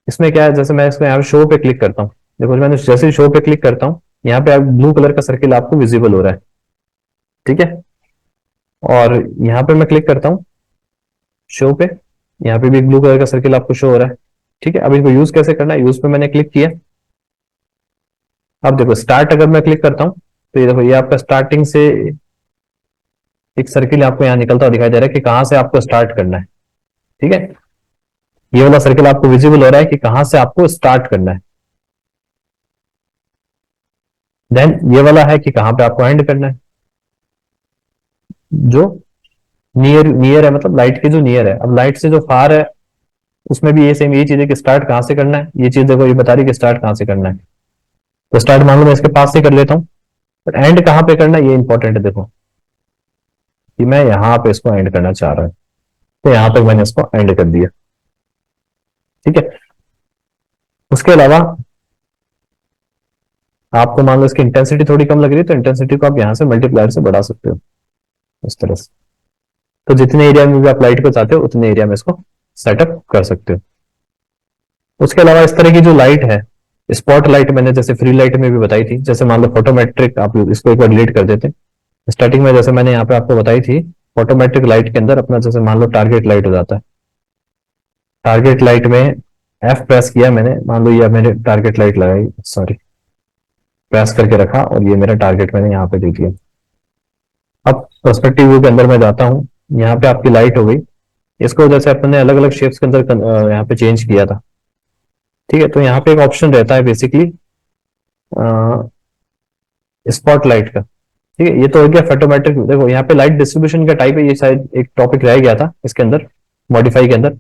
S1: इसमें क्या है, जैसे मैं इसको यहाँ पे शो पे क्लिक करता हूँ, देखो मैंने जैसे ही शो पे क्लिक करता हूँ यहाँ पे ब्लू कलर का सर्किल आपको विजिबल हो रहा है, ठीक है। और यहाँ पे मैं क्लिक करता हूँ शो पे, यहाँ पे भी ब्लू कलर का सर्किल आपको शो हो रहा है, ठीक है। अब इनको यूज कैसे करना है, यूज पे मैंने क्लिक किया, अब देखो स्टार्ट अगर मैं क्लिक करता हूँ तो ये देखो ये आपका स्टार्टिंग से एक सर्किल आपको यहाँ निकलता हुआ दिखाई दे रहा है कि कहां से आपको स्टार्ट करना है, ठीक है। ये वाला सर्किल आपको विजिबल हो रहा है कि कहां से आपको स्टार्ट करना है, देन ये वाला है कि कहां पे आपको एंड करना है, जो नियर नियर है, मतलब लाइट के जो नियर है। अब लाइट से जो फार है उसमें भी ये सेम यही चीज है कि स्टार्ट कहां से करना है, ये चीज देखो ये बता रही है कि स्टार्ट कहां से करना है। तो स्टार्ट मान लो मैं इसके पास से कर लेता हूँ, बट एंड कहां पे करना है ये इंपॉर्टेंट है, देखो कि मैं यहाँ पे इसको एंड करना चाह रहा हूँ, तो यहाँ पे मैंने इसको एंड कर दिया, ठीक है। उसके अलावा आपको मान लो इसकी इंटेंसिटी थोड़ी कम लग रही है, तो इंटेंसिटी को आप यहाँ से मल्टीप्लायर से बढ़ा सकते हो इस तरह से, तो जितने एरिया में भी आप लाइट को चाहते हो उतने एरिया में इसको सेटअप कर सकते हो। उसके अलावा इस तरह की जो लाइट है, स्पॉट लाइट मैंने जैसे फ्री लाइट में भी बताई थी, जैसे मान लो फोटोमेट्रिक, आप इसको एक बार डिलीट कर देते, स्टार्टिंग में जैसे मैंने यहाँ पे आपको बताई थी, फोटोमेट्रिक लाइट के अंदर अपना जैसे मान लो टारगेट लाइट हो जाता है, टारगेट लाइट में एफ प्रेस किया मैंने, मान लो ये मैंने टारगेट लाइट लगाई, सॉरी प्रेस करके रखा और ये मेरा टारगेट मैंने यहाँ पे दे दिया। अब पर्सपेक्टिव व्यू के अंदर मैं जाता हूँ, यहाँ पे आपकी लाइट हो गई, इसको जैसे अपने अलग अलग शेप्स के अंदर यहाँ पे चेंज किया था। ठीक है, तो यहाँ पे एक ऑप्शन रहता है बेसिकली स्पॉटलाइट का। ठीक है, ये तो हो गया फोटोमेट्रिक। देखो यहाँ पे लाइट डिस्ट्रीब्यूशन का टाइप है, ये शायद एक टॉपिक रह गया था इसके अंदर, मॉडिफाई के अंदर।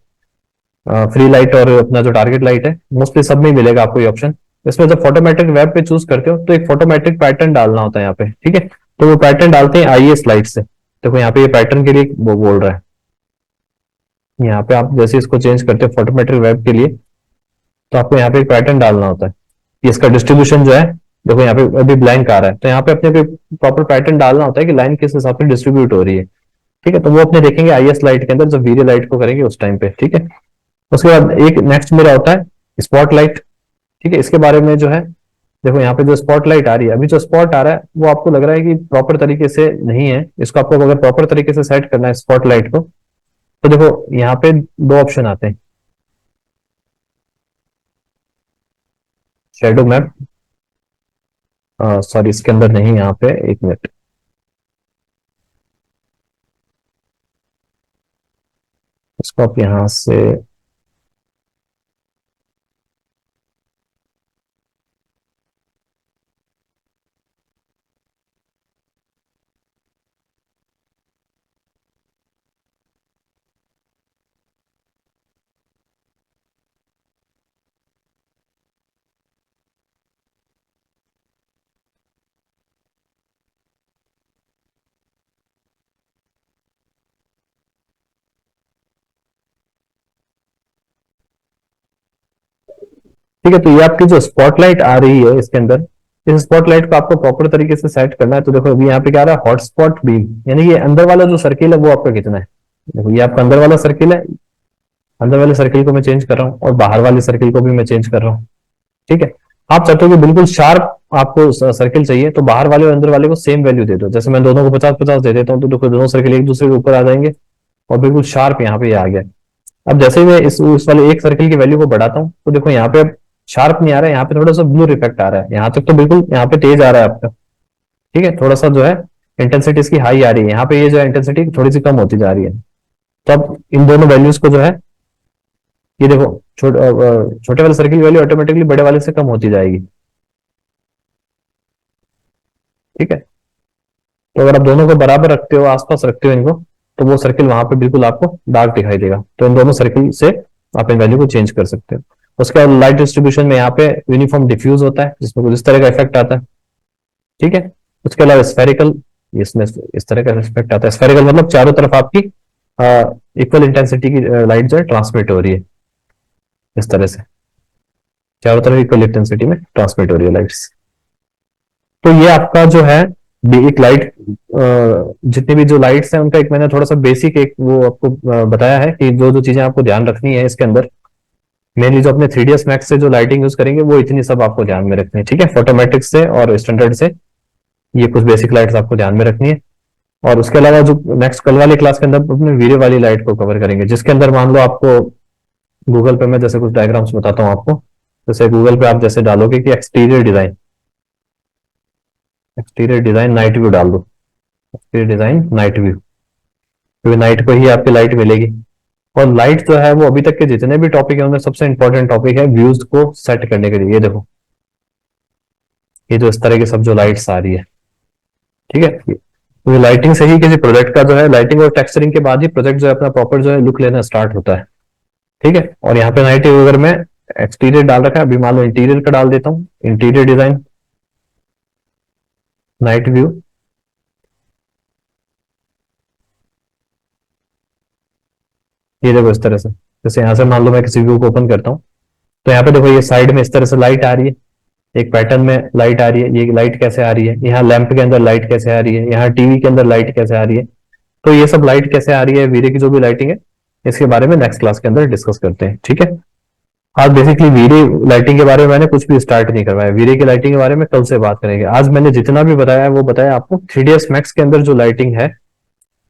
S1: फ्री लाइट और अपना जो टारगेट लाइट है, मोस्टली सब में मिलेगा आपको ये ऑप्शन। इसमें जब फोटोमेट्रिक वेब पे चूज करते हो तो एक फोटोमेट्रिक पैटर्न डालना होता है यहाँ पे। ठीक है, तो वो पैटर्न डालते हैं आईएस लाइट से। देखो यहाँ पे ये पैटर्न के लिए वो बोल रहा है, यहाँ पे आप जैसे इसको चेंज करते हो फोटोमेट्रिक वेब के लिए, तो आपको यहाँ पे एक पैटर्न डालना होता है कि इसका डिस्ट्रीब्यूशन जो है, देखो यहाँ पे अभी ब्लैंक आ रहा है, तो यहाँ पे अपने को प्रॉपर पैटर्न डालना होता है कि लाइन किस हिसाब से डिस्ट्रीब्यूट हो रही है। ठीक है, तो वो अपने देखेंगे आईएस लाइट के अंदर जब वीरे लाइट को करेंगे उस टाइम पे। ठीक है, उसके बाद एक नेक्स्ट मेरा होता है स्पॉटलाइट। ठीक है, इसके बारे में जो है, देखो यहाँ पे जो स्पॉटलाइट आ रही है, अभी जो स्पॉट आ रहा है वो आपको लग रहा है कि प्रॉपर तरीके से नहीं है। इसको आपको अगर प्रॉपर तरीके से सेट करना है स्पॉटलाइट को, तो देखो यहाँ पे दो ऑप्शन आते हैं, शेडो मैप। सॉरी, इसके अंदर नहीं, यहाँ पे एक मिनट, इसको आप यहाँ से ठीक है, तो ये आपकी जो स्पॉटलाइट आ रही है इसके अंदर, इस स्पॉटलाइट को आपको प्रॉपर तरीके से सेट करना है। तो देखो अभी यहाँ पे क्या आ रहा है, हॉटस्पॉट बीम, यानी ये अंदर वाला जो सर्किल है वो आपका कितना है। देखो ये आपका अंदर वाला सर्किल है, अंदर वाले सर्किल को मैं चेंज कर रहा हूँ और बाहर वाले सर्किल को भी मैं चेंज कर रहा हूँ। ठीक है, आप चाहते हो कि बिल्कुल शार्प आपको सर्किल चाहिए, तो बाहर वाले और अंदर वाले को सेम वैल्यू दे दो। जैसे मैं दोनों को 50-50 दे देता हूँ, तो देखो दोनों सर्किल एक दूसरे के ऊपर आ जाएंगे और बिल्कुल शार्प यहाँ पे आ गया। अब जैसे ही मैं इस वाले एक सर्किल की वैल्यू को बढ़ाता हूँ, तो देखो यहाँ पे अब शार्प नहीं आ रहा है, यहाँ पे थोड़ा सा ब्लू इफेक्ट आ रहा है। यहाँ तक तो बिल्कुल यहाँ पे तेज आ रहा है आपका। ठीक है, थोड़ा सा जो है इंटेंसिटी इसकी हाई आ रही है, यहाँ पे ये जो है इंटेंसिटी थोड़ी सी कम होती जा रही है। तो अब इन दोनों वैल्यूज को जो है, ये देखो छोटे वाले सर्किल की वैल्यू ऑटोमेटिकली बड़े वाले से कम होती जाएगी। ठीक है, तो अगर आप दोनों को बराबर रखते हो, आसपास रखते हो इनको, तो वो सर्किल वहां पे बिल्कुल आपको डार्क दिखाई देगा। तो इन दोनों सर्किल से आप इन वैल्यू को चेंज कर सकते हो। उसके बाद लाइट डिस्ट्रीब्यूशन में यहाँ पे यूनिफॉर्म डिफ्यूज होता है, जिसमें कुछ इस तरह का इफेक्ट आता है। ठीक है, उसके अलावा स्फेरिकल, इसमें इस तरह का इफेक्ट आता है। स्फेरिकल मतलब चारों तरफ आपकी इक्वल इंटेंसिटी की लाइट जो है ट्रांसमिट हो रही है, इस तरह से चारों तरफ इक्वल इंटेंसिटी में ट्रांसमिट हो रही है लाइट्स। तो ये आपका जो है एक लाइट, जितनी भी जो लाइट्स हैं उनका एक मैंने थोड़ा सा बेसिक एक वो आपको बताया है कि जो जो चीजें आपको ध्यान रखनी है इसके अंदर। मेनली जो अपने 3ds मैक्स से जो लाइटिंग यूज करेंगे वो इतनी सब आपको ध्यान में रखनी है। ठीक है, फोटोमेट्रिक से और स्टैंडर्ड से ये कुछ बेसिक लाइट्स आपको ध्यान में रखनी है। और उसके अलावा जो नेक्स्ट कल वाली क्लास के अंदर अपने वीरे वाली लाइट को कवर करेंगे, जिसके अंदर मान लो आपको गूगल पे मैं जैसे कुछ डायग्राम्स बताता हूँ आपको। जैसे गूगल पे आप जैसे डालोगे कि एक्सटीरियर डिजाइन नाइट व्यू डाल दो, एक्सटीरियर डिजाइन नाइट व्यू, क्योंकि नाइट को ही आपकी लाइट मिलेगी। और लाइट जो है वो अभी तक के जितने भी टॉपिक है उनमें सबसे इंपॉर्टेंट टॉपिक है व्यूज को सेट करने के लिए। ये देखो, ये जो इस तरह की सब जो लाइट्स आ रही है, ठीक है, तो लाइटिंग से ही किसी प्रोजेक्ट का जो है, लाइटिंग और टेक्सचरिंग के बाद ही प्रोजेक्ट जो है अपना प्रॉपर जो है लुक लेना स्टार्ट होता है। ठीक है, और यहाँ पे नाइट व्यू अगर मैं एक्सटीरियर डाल रखा है, अभी मान लो इंटीरियर का डाल देता हूँ, इंटीरियर डिजाइन नाइट व्यू। ये देखो इस तरह से, जैसे यहाँ से मान लो मैं किसी व्यू को ओपन करता हूँ, तो यहाँ पे देखो ये साइड में इस तरह से लाइट आ रही है, एक पैटर्न में लाइट आ रही है। ये लाइट कैसे आ रही है, यहाँ लैंप के अंदर लाइट कैसे आ रही है, यहाँ टीवी के अंदर लाइट कैसे आ रही है। तो ये सब लाइट कैसे आ रही है, वीरे की जो भी लाइटिंग है, इसके बारे में नेक्स्ट क्लास के अंदर डिस्कस करते हैं। ठीक है, आज बेसिकली वीरे लाइटिंग के बारे में मैंने कुछ भी स्टार्ट नहीं करवाया, वीरे की लाइटिंग के बारे में कल से बात करेंगे। आज मैंने जितना भी बताया है वो बताया आपको 3ds मैक्स के अंदर जो लाइटिंग है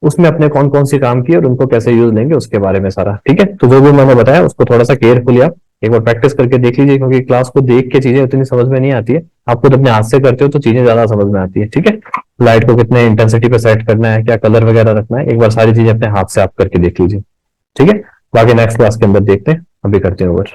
S1: उसमें अपने कौन कौन सी काम की और उनको कैसे यूज लेंगे उसके बारे में सारा। ठीक है, तो जो भी मैंने बताया उसको थोड़ा सा केयरफुली आप एक बार प्रैक्टिस करके देख लीजिए, क्योंकि क्लास को देख के चीजें उतनी समझ में नहीं आती है, आप खुद अपने हाथ से करते हो तो चीजें ज्यादा समझ में आती है। ठीक है, लाइट को कितने इंटेंसिटी पे सेट करना है, क्या कलर वगैरह रखना है, एक बार सारी चीजें अपने हाथ से आप करके देख लीजिए। ठीक है, बाकी नेक्स्ट क्लास के अंदर देखते हैं, अभी करते हैं ओवर।